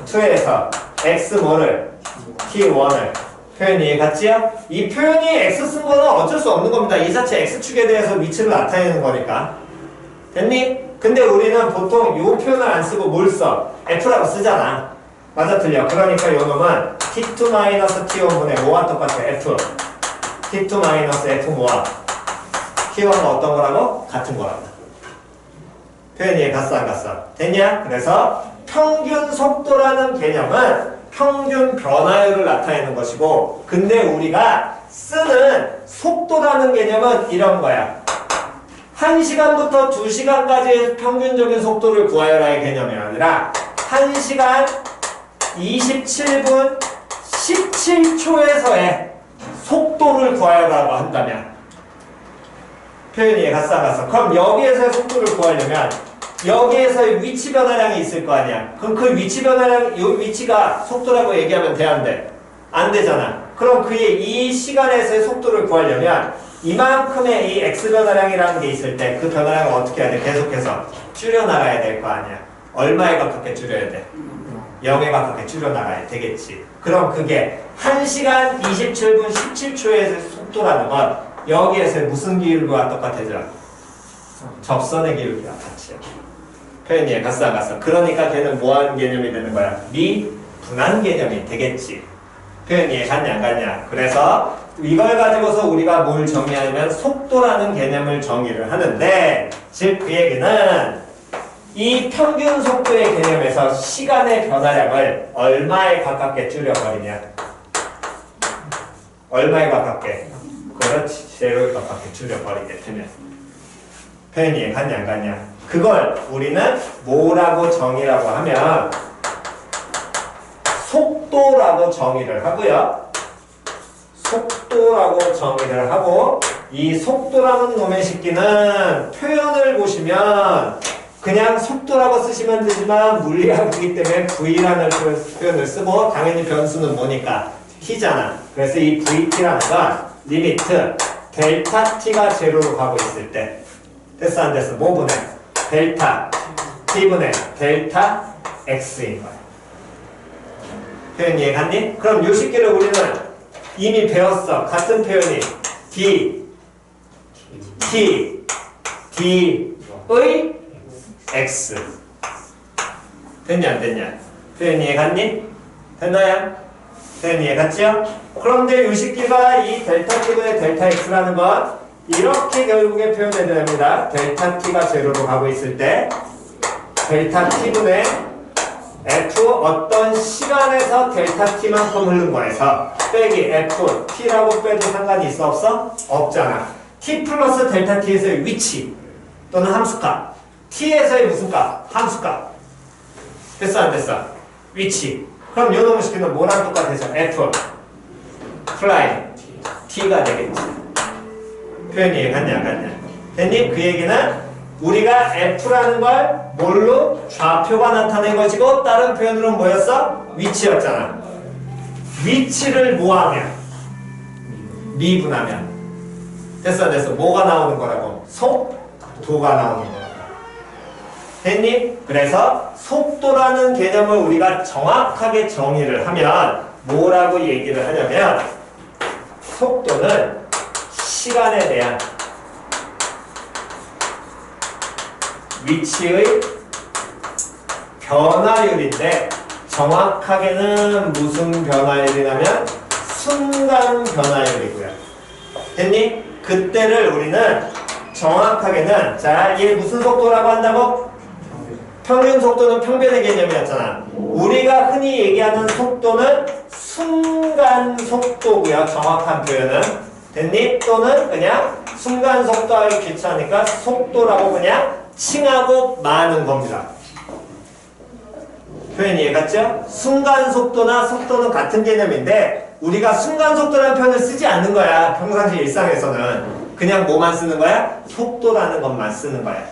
2에서 x 뭐를 t1을 표현이 같지요? 이 표현이 x 쓴 거는 어쩔 수 없는 겁니다. 이 자체 x축에 대해서 위치를 나타내는 거니까. 됐니? 근데 우리는 보통 이 표현을 안 쓰고 뭘 써? f라고 쓰잖아. 맞아 틀려? 그러니까 요 놈은 t2-t1분의 뭐와 똑같아? f. t2-f 뭐와? t1은 어떤 거라고? 같은 거라고. 표현이 갔어 안 갔어? 됐냐? 그래서 평균 속도라는 개념은 평균 변화율을 나타내는 것이고, 근데 우리가 쓰는 속도라는 개념은 이런 거야. 1시간부터 2시간까지의 평균적인 속도를 구하여라의 개념이 아니라 1시간 27분 17초에서의 속도를 구하여라고 한다면, 표현이 갔어 안 갔어? 그럼 여기에서의 속도를 구하려면 여기에서의 위치 변화량이 있을 거 아니야. 그럼 그 위치 변화량, 이 위치가 속도라고 얘기하면 돼, 안 돼? 안 되잖아. 그럼 그의 이 시간에서의 속도를 구하려면 이만큼의 이 x 변화량이라는 게 있을 때 그 변화량을 어떻게 해야 돼? 계속해서 줄여나가야 될 거 아니야. 얼마에 가깝게 줄여야 돼? 0에 가깝게 줄여나가야 되겠지. 그럼 그게 1시간 27분 17초의 속도라는 건 여기에서의 무슨 기울기와 똑같아져? 접선의 기울기와 같이. 표현이 갔어 안 갔어? 그러니까 걔는 뭐하는 개념이 되는 거야? 미분한 개념이 되겠지. 표현이 갔냐 안 갔냐? 그래서 이걸 가지고서 우리가 뭘 정의하냐면 속도라는 개념을 정의를 하는데, 즉 그 얘기는 이 평균 속도의 개념에서 시간의 변화량을 얼마에 가깝게 줄여버리냐? 얼마에 가깝게? 그렇지, 제로에 가깝게 줄여버리게 되면. 표현이 갔냐 안 갔냐? 그걸 우리는 뭐라고 정의라고 하면 속도라고 정의를 하고요. 속도라고 정의를 하고, 이 속도라는 놈의 식기는 표현을 보시면 그냥 속도라고 쓰시면 되지만 물리학이기 때문에 V라는 표현을 쓰고, 당연히 변수는 뭐니까? T잖아. 그래서 이 VT라는 건 리미트 델타 T가 제로로 가고 있을 때, 됐어 안 됐어? 뭐 분의? 델타 T분의 델타 X인 거야. 표현 이해갔니? 그럼 요 식기를 우리는 이미 배웠어. 같은 표현이 D, T, D의 X. 됐냐 안 됐냐? 표현 이해갔니? 됐나요? 표현 이해갔지요? 그런데 요 식기가 이 델타 T분의 델타 X라는 건 이렇게 결국에 표현해야 됩니다. 델타 T가 제로로 가고 있을 때 델타 T분의 F 어떤 시간에서 델타 T만큼 흐른 거에서 빼기 F T라고 빼도 상관이 있어 없어? 없잖아. T 플러스 델타 T에서의 위치 또는 함수값, T에서의 무슨 값? 함수값. 됐어 안 됐어? 위치. 그럼 요 놈의 식기는 뭐랑 똑같아서 F 플라이 T가 되겠지. 표현이 이해갔냐 안 갔냐? 됐니? 그 얘기는 우리가 F라는 걸 뭘로? 좌표가 나타낸 것이고, 다른 표현으로는 뭐였어? 위치였잖아. 위치를 뭐하면? 미분하면. 됐어 안 됐어? 뭐가 나오는 거라고? 속도가 나오는 거라고. 됐니? 그래서 속도라는 개념을 우리가 정확하게 정의를 하면 뭐라고 얘기를 하냐면, 속도는 시간에 대한 위치의 변화율인데, 정확하게는 무슨 변화율이냐면 순간 변화율이고요. 됐니? 그때를 우리는 정확하게는, 자, 얘 무슨 속도라고 한다고? 평균 속도는 평변의 개념이었잖아. 우리가 흔히 얘기하는 속도는 순간 속도고요. 정확한 표현은. 됐니? 또는 그냥 순간 속도하기 귀찮으니까 속도라고 그냥 칭하고 마는 겁니다. 표현 이해갔죠? 순간 속도나 속도는 같은 개념인데 우리가 순간 속도라는 표현을 쓰지 않는 거야. 평상시 일상에서는. 그냥 뭐만 쓰는 거야? 속도라는 것만 쓰는 거야.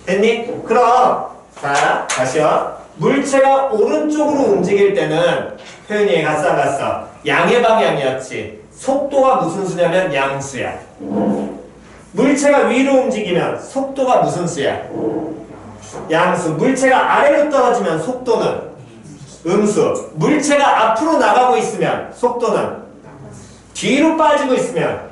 됐니? 그럼 자, 다시요. 물체가 오른쪽으로 움직일 때는 표현이 이해갔어 안 갔어? 양의 방향이었지. 속도가 무슨 수냐면 양수야. 물체가 위로 움직이면 속도가 무슨 수야? 양수. 물체가 아래로 떨어지면 속도는 음수. 물체가 앞으로 나가고 있으면 속도는 뒤로 빠지고 있으면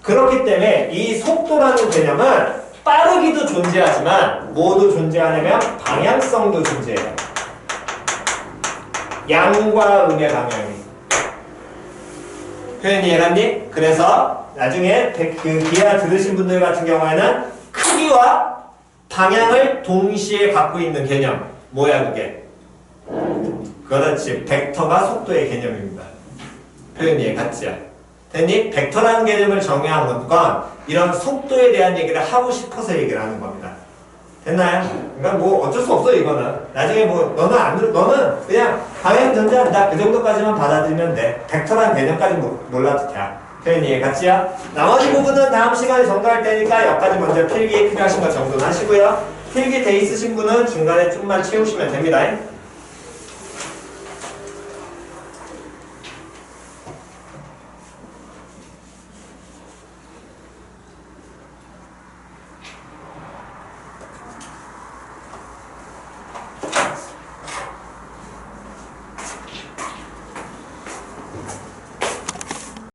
그렇기 때문에 이 속도라는 개념은 빠르기도 존재하지만 뭐도 존재하냐면 방향성도 존재해요. 양과 음의 방향이. 표현 이해갔니? 그래서 나중에 그 기하 들으신 분들 같은 경우에는 크기와 방향을 동시에 갖고 있는 개념. 뭐야 그게? 그렇지. 벡터가 속도의 개념입니다. 표현 이해갔죠? 됐니? 벡터라는 개념을 정의한 건 이런 속도에 대한 얘기를 하고 싶어서 얘기를 하는 겁니다. 됐나요? 그러니까 뭐 어쩔 수 없어 이거는. 나중에 뭐 너는 그냥 방향 존재한다 그 정도까지만 받아들이면 돼. 벡터라는 개념까지 몰라도 돼. 표현 이해갔지요? 나머지 부분은 다음 시간에 전달할 테니까 여기까지 먼저 필기에 필요하신 거 정돈 하시고요. 필기 돼 있으신 분은 중간에 좀만 채우시면 됩니다.